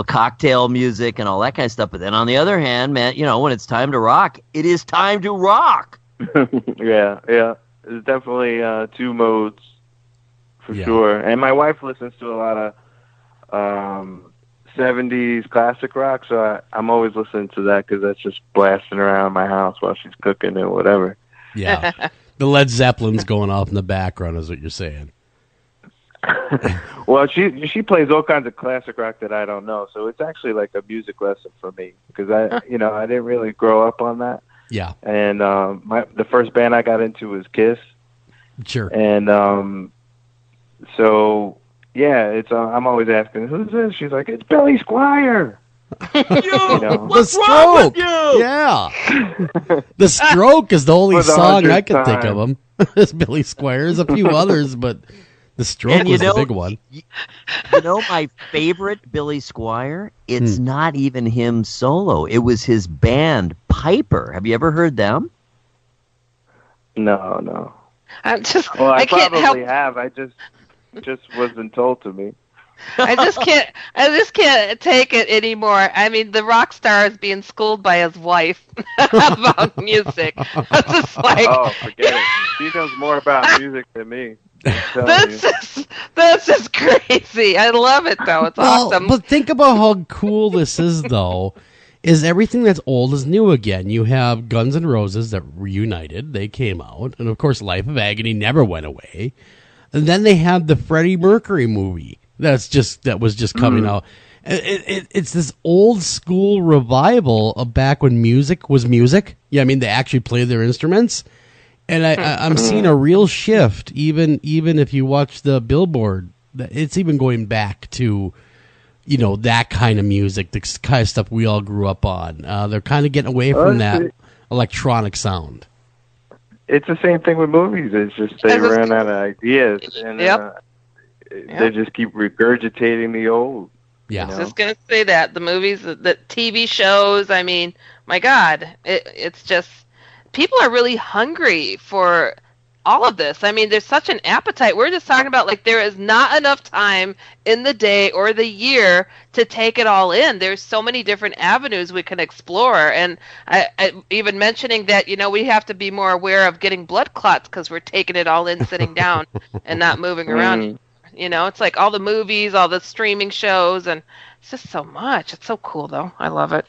cocktail music and all that kind of stuff. But then on the other hand, man, when it's time to rock, it is time to rock. Yeah. There's definitely 2 modes for sure. And my wife listens to a lot of 70s classic rock, so I'm always listening to that because that's just blasting around my house while she's cooking or whatever. Yeah. The Led Zeppelin's going off in the background is what you're saying. Well, she plays all kinds of classic rock that I don't know, so it's actually like a music lesson for me because I didn't really grow up on that. Yeah. And the first band I got into was Kiss. Sure. And so it's I'm always asking, who's this? She's like, it's Billy Squier. What's wrong with you? Yeah. The Stroke is the only song I can think of him. It's Billy Squier. There's a few others, but the Stroke was the big one. My favorite Billy Squier, it's not even him solo. It was his band, Piper. Have you ever heard them? No. I probably can't help. have. I just wasn't told to me. I just can't take it anymore. I mean, the rock star is being schooled by his wife about music. I'm just like, forget it. She knows more about music than me. That's just crazy. I love it though. It's awesome. But think about how cool this is, though. Is everything that's old is new again. You have Guns N' Roses that reunited. They came out, and of course, Life of Agony never went away. And then they had the Freddie Mercury movie that was just coming out. It's this old school revival of back when music was music. Yeah, I mean they actually played their instruments. And I'm seeing a real shift, even if you watch the Billboard. It's even going back to, that kind of music, the kind of stuff we all grew up on. They're kind of getting away from that electronic sound. It's the same thing with movies. It's just they ran out of ideas, and they just keep regurgitating the old. Yeah, I was just gonna say that the movies, the TV shows. I mean, my God, it's just. People are really hungry for all of this. I mean, there's such an appetite. We're just talking about like there is not enough time in the day or the year to take it all in. There's so many different avenues we can explore. And I even mentioning that, we have to be more aware of getting blood clots because we're taking it all in sitting down and not moving around. It's like all the movies, all the streaming shows, and it's just so much. It's so cool, though. I love it.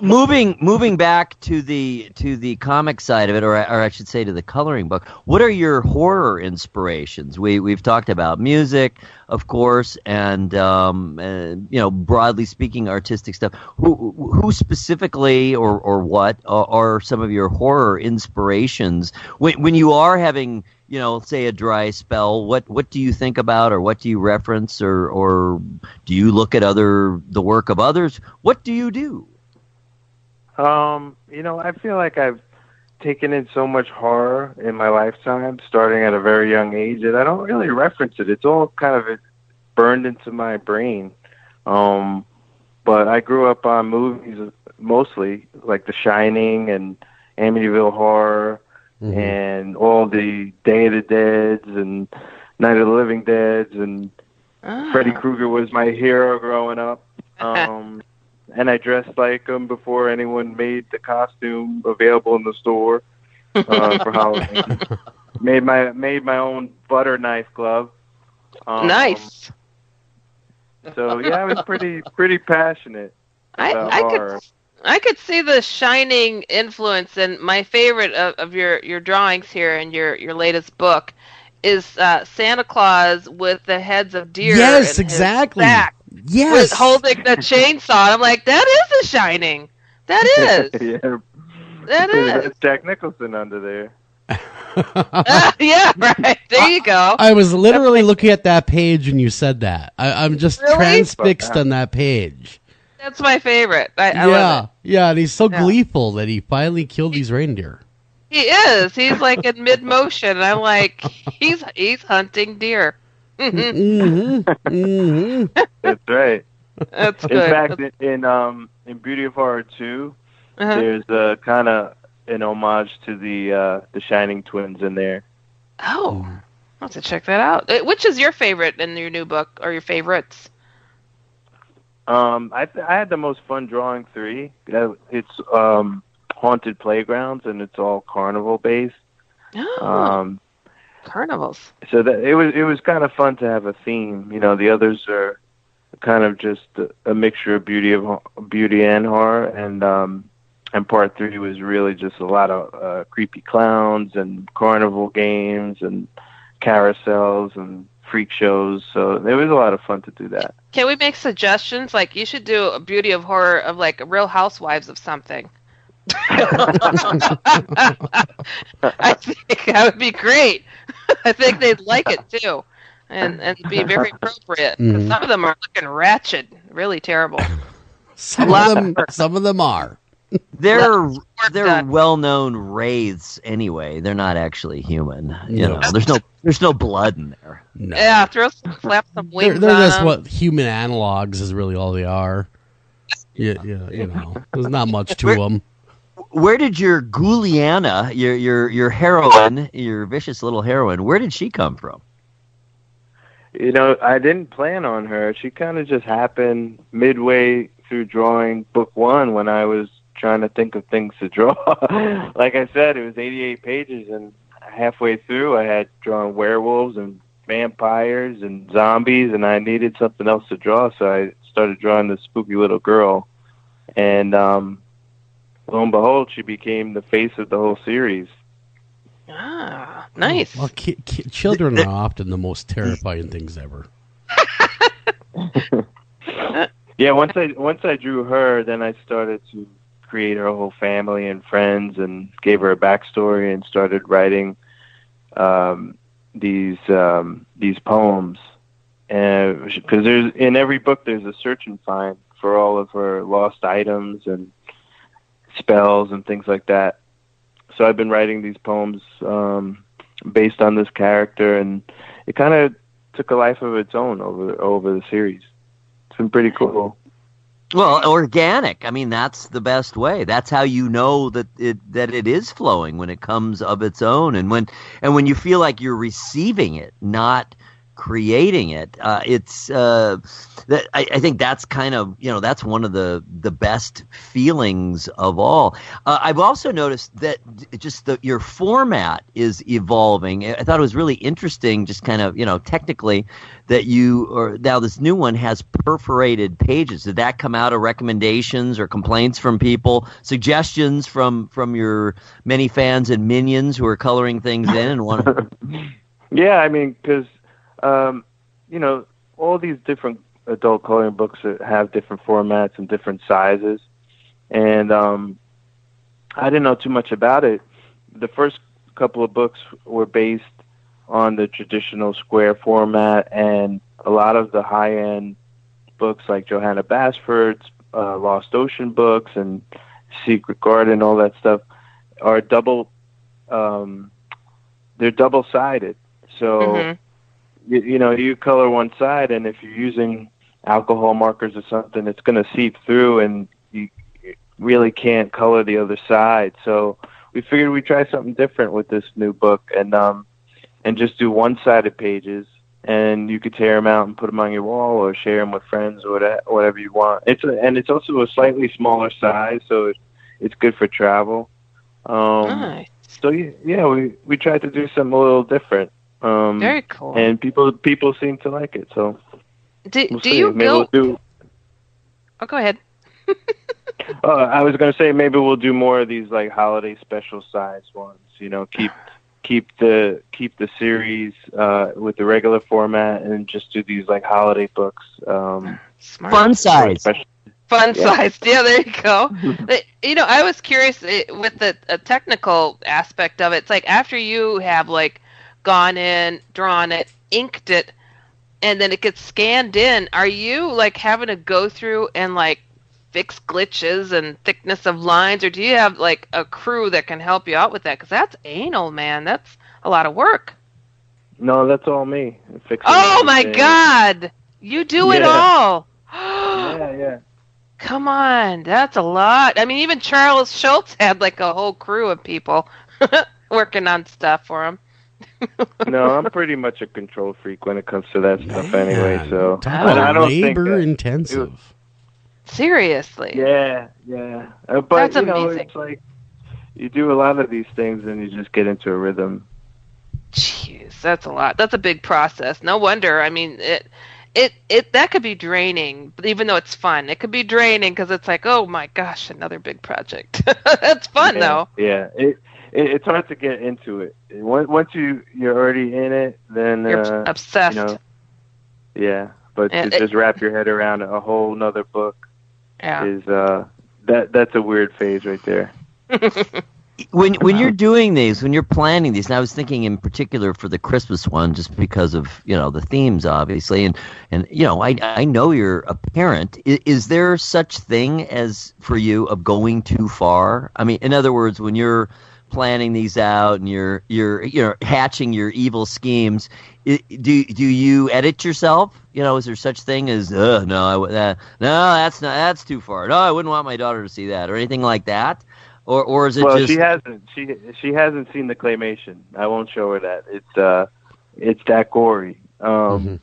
Moving back to the comic side of it, or I should say to the coloring book. What are your horror inspirations? We've talked about music, of course, and broadly speaking, artistic stuff. Who specifically, or what are some of your horror inspirations when you are having, say a dry spell? What do you think about, or what do you reference, or do you look at the work of others? What do you do? I feel like I've taken in so much horror in my lifetime, starting at a very young age, that I don't really reference it. It's all kind of burned into my brain. But I grew up on movies mostly, like The Shining and Amityville Horror, and all the Day of the Deads and Night of the Living Deads, and Freddy Krueger was my hero growing up. And I dressed like him before anyone made the costume available in the store for Halloween. made my own butter knife glove. Nice. So yeah, I was pretty passionate about horror. I could see the Shining influence, and my favorite of your drawings here in your latest book is Santa Claus with the heads of deer. Yes, in exactly. His sack, yes, with holding the chainsaw. I'm like, that is The Shining. That is. Yeah, that is. Jack Nicholson under there. Yeah, right. There you go. I was literally looking at that page when you said that. I'm just Really? transfixed on that page. That's my favorite. I love it. Yeah, and he's so gleeful that he finally killed these reindeer. He is. He's like in mid motion, and I'm like, he's hunting deer. That's right. That's good. In fact, in Beauty of Horror 2, there's kind of an homage to the Shining twins in there. Oh, I'll have to check that out. Which is your favorite in your new book, or your favorites? I had the most fun drawing 3. It's Haunted Playgrounds, and it's all carnival based. Oh, carnivals. So that it was kind of fun to have a theme. The others are kind of just a mixture of beauty and horror, and part 3 was really just a lot of creepy clowns and carnival games and carousels and freak shows. So it was a lot of fun to do that. Can we make suggestions? Like, you should do a Beauty of Horror of like Real Housewives of something. I think that would be great. I think they'd like it too, and be very appropriate. 'Cause some of them are looking ratchet, really terrible. Some of them are. They're well-known wraiths anyway. They're not actually human. There's no blood in there. No. Yeah, slap some wings They're on just them. what human analogs is really all they are. Yeah, there's not much to them. Where did your Ghouliana, your heroine, your vicious little heroine, where did she come from? I didn't plan on her. She kind of just happened midway through drawing book 1 when I was trying to think of things to draw. Like I said, it was 88 pages, and halfway through I had drawn werewolves and vampires and zombies, and I needed something else to draw, so I started drawing this spooky little girl. And lo and behold, she became the face of the whole series. Ah, nice. Well, children are often the most terrifying things ever. Yeah, once I drew her, then I started to create her whole family and friends, and gave her a backstory, and started writing these poems. And because in every book there's a search and find for all of her lost items and spells and things like that. So I've been writing these poems based on this character, and it kind of took a life of its own over the series. It's been pretty cool. Well, organic. I mean, that's the best way. That's how you know that it is flowing, when it comes of its own, and when you feel like you're receiving it, not creating it. It's that I think that's kind of, that's one of the best feelings of all. I've also noticed that just your format is evolving. I thought it was really interesting, just kind of, technically, that now this new one has perforated pages. Did that come out of recommendations or complaints from people, suggestions from your many fans and minions who are coloring things in and want to? Yeah, I mean, because all these different adult coloring books have different formats and different sizes, and I didn't know too much about it. The first couple of books were based on the traditional square format, and a lot of the high-end books like Johanna Basford's Lost Ocean books and Secret Garden, all that stuff, are they're double-sided. So, you color one side, and if you're using alcohol markers or something, it's going to seep through, and you really can't color the other side. So we figured we'd try something different with this new book, and just do one-sided pages, and you could tear them out and put them on your wall or share them with friends or whatever you want. It's also a slightly smaller size, so it's good for travel. Nice. So yeah, we tried to do something a little different. Very cool. And people seem to like it. So do we'll you maybe go? Oh, go ahead. I was going to say maybe we'll do more of these like holiday special size ones. Keep the series with the regular format, and just do these like holiday books. Smart. Fun size. Fun size. Yeah, there you go. I was curious with the technical aspect of it. It's like after you have like gone in, drawn it, inked it, and then it gets scanned in, are you like having to go through and like fix glitches and thickness of lines, or do you have like a crew that can help you out with that? Because that's anal, man. That's a lot of work. No, that's all me. Oh my God! You do it all. Yeah. Come on, that's a lot. I mean, even Charles Schultz had like a whole crew of people working on stuff for him. No, I'm pretty much a control freak when it comes to that stuff anyway. So I don't think labor-intensive. Seriously. Yeah. But that's amazing. It's like you do a lot of these things and you just get into a rhythm. Jeez, that's a lot. That's a big process. No wonder. I mean, it that could be draining, even though it's fun. It could be draining because it's like, oh my gosh, another big project. That's fun though. Yeah. It's hard to get into it. Once you're already in it, then you're obsessed. Yeah, but to just wrap your head around a whole nother book is that's a weird phase right there. When you're doing these, when you're planning these, and I was thinking in particular for the Christmas one, just because of the themes, obviously, and I know you're a parent. Is there such thing as for you of going too far? I mean, in other words, when you're planning these out and you're hatching your evil schemes, do you edit yourself? Is there such thing as that's too far. No, I wouldn't want my daughter to see that or anything like that. Or is it just she hasn't seen the claymation. I won't show her that. It's that gory. Ooh.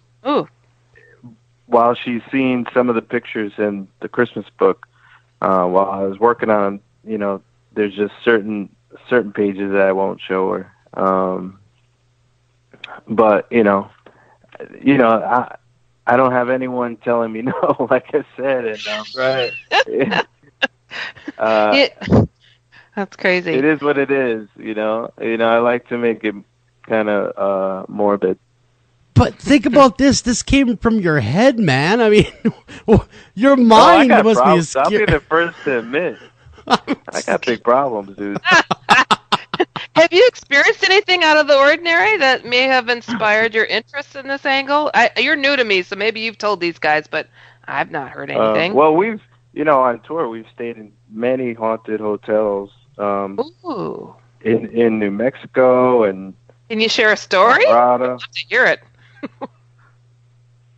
While she's seen some of the pictures in the Christmas book, while I was working on, there's just certain pages that I won't show her. But I don't have anyone telling me no, like I said, and right. That's crazy. It is what it is, I like to make it kind of morbid. But think about this. This came from your head, man. I mean, your mind must be scary. I'll be the first to admit. I got big problems, dude. Have you experienced anything out of the ordinary that may have inspired your interest in this angle? You're new to me, so maybe you've told these guys, but I've not heard anything. Well, we've, on tour, we've stayed in many haunted hotels. Ooh. In New Mexico and. Can you share a story? Colorado. I'd love to hear it.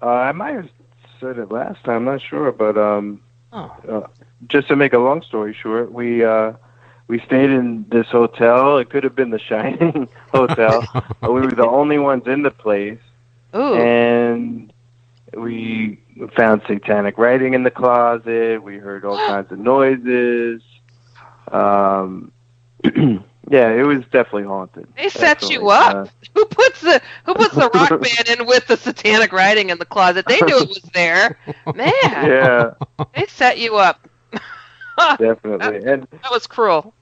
I might have said it last time. I'm not sure, but Just to make a long story short, we stayed in this hotel. It could have been the Shining Hotel. We were the only ones in the place. Ooh. And we found satanic writing in the closet. We heard all kinds of noises. Yeah, it was definitely haunted. They set you up. Who puts the rock band in with the satanic writing in the closet? They knew it was there. Man. Yeah. They set you up. Definitely. That was cruel.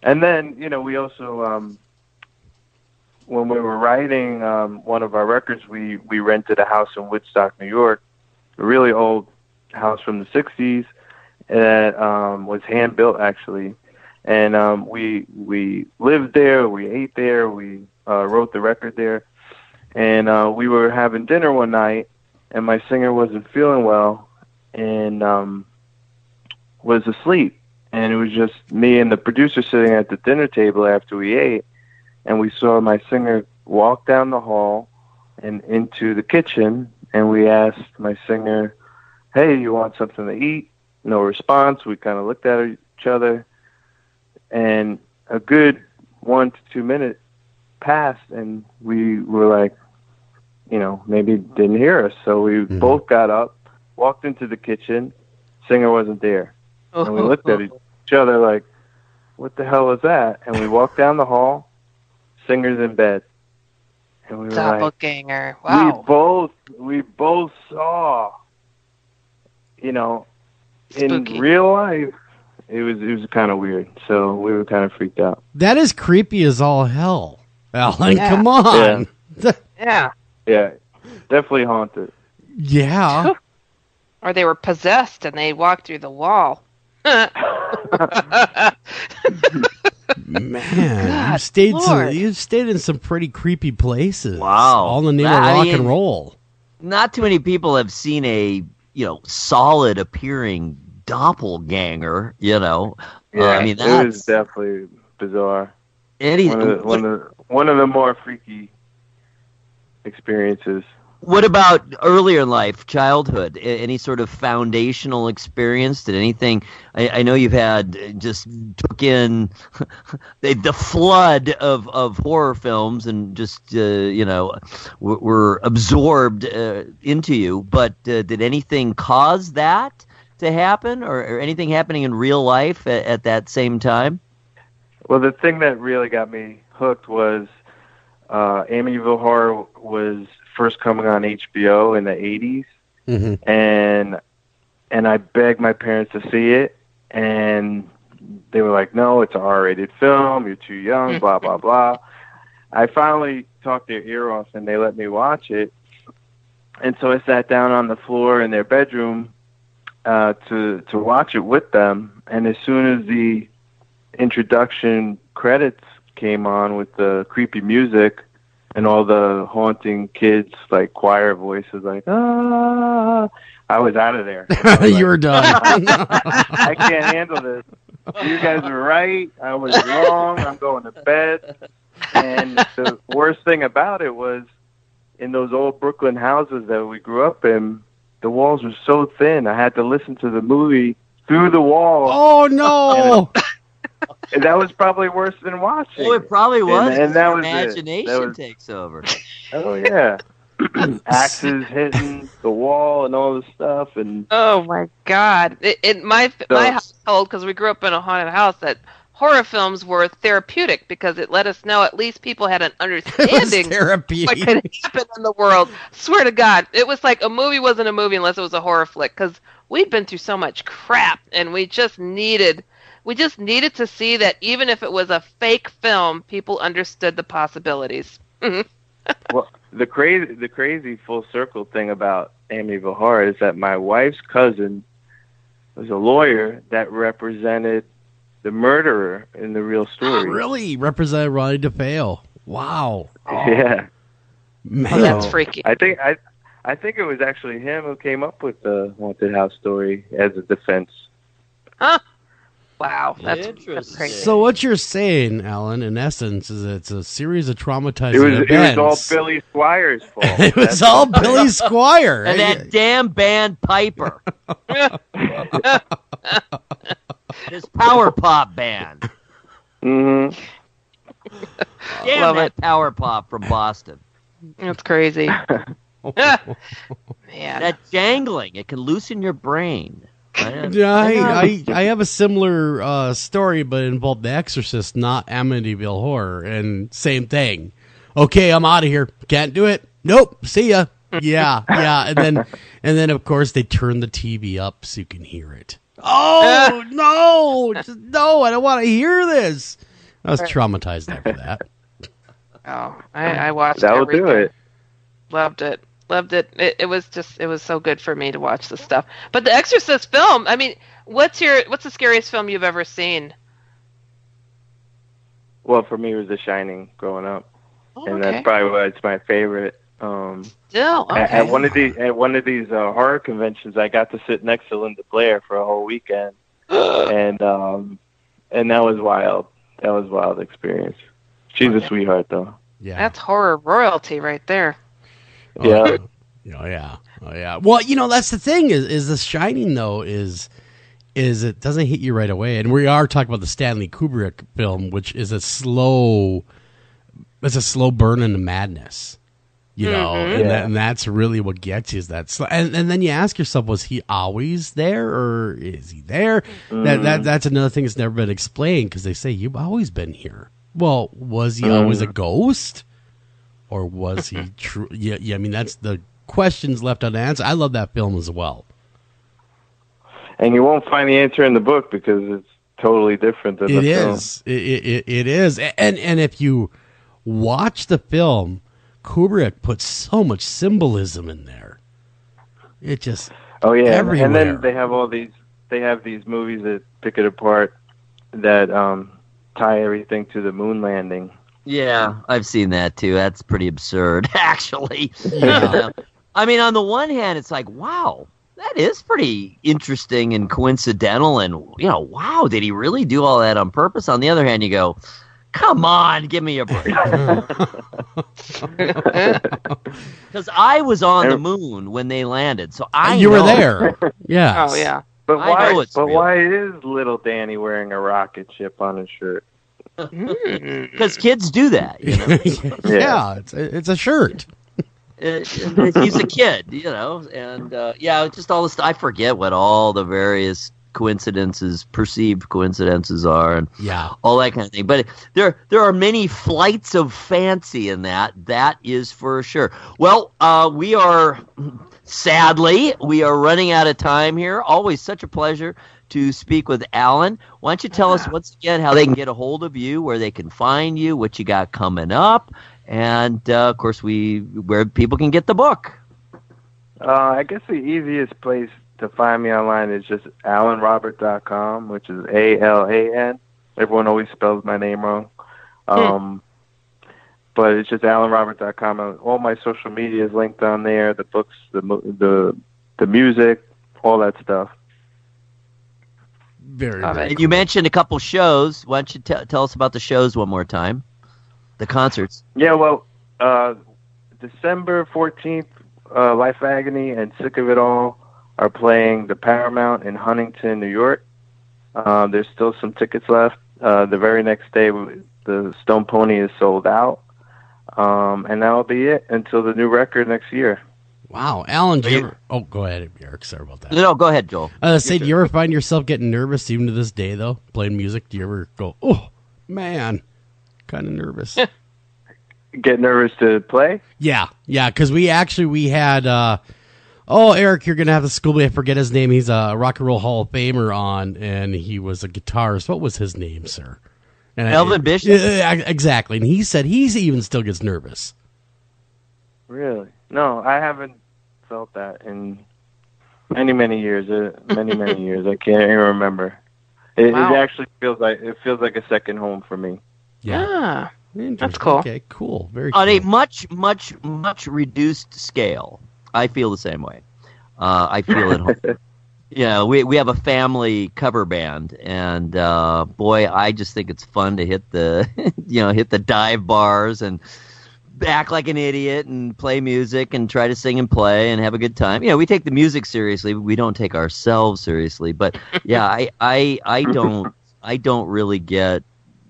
And then, we also, when we were writing one of our records, we rented a house in Woodstock, New York, a really old house from the 60s that was hand-built, actually. And we lived there, we ate there, we wrote the record there. And we were having dinner one night, and my singer wasn't feeling well and was asleep. And it was just me and the producer sitting at the dinner table after we ate. And we saw my singer walk down the hall and into the kitchen. And we asked my singer, "Hey, you want something to eat?" No response. We kind of looked at each other. And a good 1 to 2 minutes passed, and we were like, maybe didn't hear us. So we both got up, walked into the kitchen. Singer wasn't there. And we looked at each other like, what the hell was that? And we walked down the hall. Singer's in bed. And we were Doppelganger. Wow. We both saw, Spooky. in real life. It was kind of weird, so we were kind of freaked out. That is creepy as all hell, Alan. Yeah. Come on. Yeah. Yeah, definitely haunted. Yeah. Or they were possessed and they walked through the wall. Man, God, you stayed in some pretty creepy places. Wow. All in the name of rock and roll. Not too many people have seen a, solid appearing doppelganger, Yeah, it was definitely bizarre. One of the more freaky experiences. What about earlier in life, childhood? Any sort of foundational experience? Did anything? I know you've had just took in the flood of horror films and just were absorbed into you. But did anything cause that to happen, or anything happening in real life at that same time? Well, the thing that really got me hooked was Amityville Horror was first coming on HBO in the 80s, and I begged my parents to see it, and they were like, "No, it's an R-rated film. You're too young." Blah blah blah. I finally talked their ear off, and they let me watch it. And so I sat down on the floor in their bedroom to watch it with them. And as soon as the introduction credits came on with the creepy music and all the haunting kids, like choir voices, like, "Ah," I was out of there. You were done. I can't handle this. You guys were right. I was wrong. I'm going to bed. And the worst thing about it was, in those old Brooklyn houses that we grew up in, the walls were so thin. I had to listen to the movie through the wall. Oh, no. And that was probably worse than watching. Oh, it probably was. And that was imagination takes over. Oh, yeah. Axes hitting the wall and all this stuff. And oh, my God. In my household, because we grew up in a haunted house, that horror films were therapeutic because it let us know at least people had an understanding what could happen in the world. Swear to God, it was like a movie wasn't a movie unless it was a horror flick, because we'd been through so much crap, and we just needed to see that even if it was a fake film, people understood the possibilities. Well, the crazy full circle thing about Amityville Horror is that my wife's cousin was a lawyer that represented the murderer in the real story. Really? Represented Ronnie DeFeo. Wow. Yeah. Man. That's freaky. I think it was actually him who came up with the haunted house story as a defense. Huh? Wow, that's crazy. So what you're saying, Alan, in essence, is it's a series of traumatizing It was all events. Billy Squire's fault. It was all Billy Squire. And that damn band Piper. This power pop band. Mm-hmm. Damn Love that power pop from Boston. That's crazy. Man. That jangling, it can loosen your brain. I have a similar story, but it involved The Exorcist, not Amityville Horror, and same thing. Okay, I'm out of here. Can't do it. Nope. See ya. Yeah, and then of course they turn the TV up so you can hear it. Oh no! No, I don't want to hear this. I was traumatized after that. Oh, I watched That'll everything. do it. Loved it. It was so good for me to watch this stuff. But the Exorcist film, I mean, what's the scariest film you've ever seen? Well, for me, it was The Shining growing up, and okay. that's probably why it's my favorite. Still, okay. At one of these horror conventions, I got to sit next to Linda Blair for a whole weekend, and that was wild. That was a wild experience. She's a sweetheart, though. Yeah, that's horror royalty right there. Yeah. Oh yeah. Well, that's the thing is The Shining though is it doesn't hit you right away, and we are talking about the Stanley Kubrick film, which is a slow burn into madness. And that's really what gets you is that slow. And then you ask yourself, was he always there or is he there? That's another thing that's never been explained because they say you've always been here. Well, was he always a ghost? Or was he true? Yeah, I mean, that's the questions left unanswered. I love that film as well. And you won't find the answer in the book because it's totally different than the film. It is. And if you watch the film, Kubrick puts so much symbolism in there. It just everywhere. And then they have these movies that pick it apart that tie everything to the moon landing. Yeah, I've seen that too. That's pretty absurd, actually. Yeah. I mean, on the one hand, it's like, wow, that is pretty interesting and coincidental, and wow, did he really do all that on purpose? On the other hand, you go, come on, give me a break. Because I was on the moon when they landed, so you were there. Yeah. Oh yeah. But why is little Danny wearing a rocket ship on his shirt? Because kids do that, Yeah, it's a shirt. He's a kid, and just all this. I forget what all the various perceived coincidences are, and all that kind of thing. But there are many flights of fancy in that. That is for sure. Well, sadly, we are running out of time here. Always such a pleasure to speak with Alan. Why don't you tell us once again how they can get a hold of you, where they can find you, what you got coming up, and of course where people can get the book. I guess the easiest place to find me online is just alanrobert.com, which is ALAN. Everyone always spells my name wrong. But it's just alanrobert.com. All my social media is linked on there, the books, the music, all that stuff. Very cool. And you mentioned a couple shows. Why don't you tell us about the shows one more time? The concerts. Yeah, well, December 14th, Life Agony and Sick of It All are playing the Paramount in Huntington, New York. There's still some tickets left. The very next day, the Stone Pony is sold out. And that'll be it until the new record next year. Wow, Alan, do you ever... Oh, go ahead, Eric. Sorry about that. No, go ahead, Joel. Do you ever find yourself getting nervous even to this day, though, playing music? Do you ever go, oh, man, kind of nervous? Get nervous to play? Yeah, because we had... Eric, you're going to have to school me. I forget his name. He's a Rock and Roll Hall of Famer on, and he was a guitarist. What was his name, sir? And Elvin Bishop? Exactly. And he said he even still gets nervous. Really? No, I haven't felt that in many years. Many years. I can't even remember. It actually feels like a second home for me. Yeah. That's cool. Okay, cool. Very cool. On a much reduced scale, I feel the same way. I feel at home. Yeah, we have a family cover band, and boy, I just think it's fun to hit the hit the dive bars and act like an idiot and play music and try to sing and play and have a good time. We take the music seriously, but we don't take ourselves seriously. But yeah, I don't really get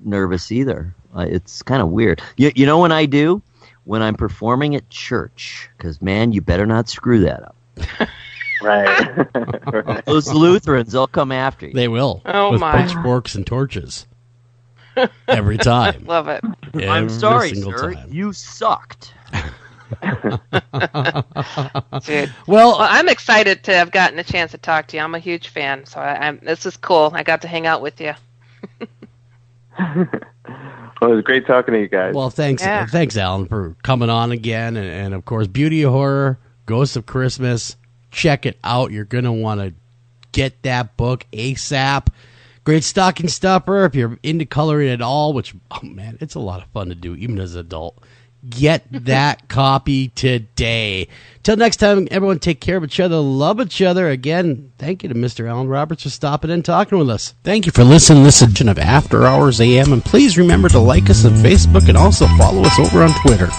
nervous either. It's kind of weird. You know when I do? When I'm performing at church, because man, you better not screw that up. Right. Those Lutherans, they'll come after you. They will. Oh, with my. pitchforks and torches. Every time. Love it. I'm sorry, single sir. time. You sucked. Dude. Well, I'm excited to have gotten a chance to talk to you. I'm a huge fan, so this is cool. I got to hang out with you. Well, it was great talking to you guys. Well, thanks, Alan, for coming on again. And of course, Beauty of Horror, Ghosts of Christmas. Check it out. You're going to want to get that book ASAP. Great stocking stuffer if you're into coloring at all, which, oh man, it's a lot of fun to do, even as an adult. Get that copy today. Till next time, everyone take care of each other, love each other. Again, thank you to Mr. Alan Roberts for stopping in and talking with us. Thank you for listening to this edition of After Hours AM, and please remember to like us on Facebook and also follow us over on Twitter.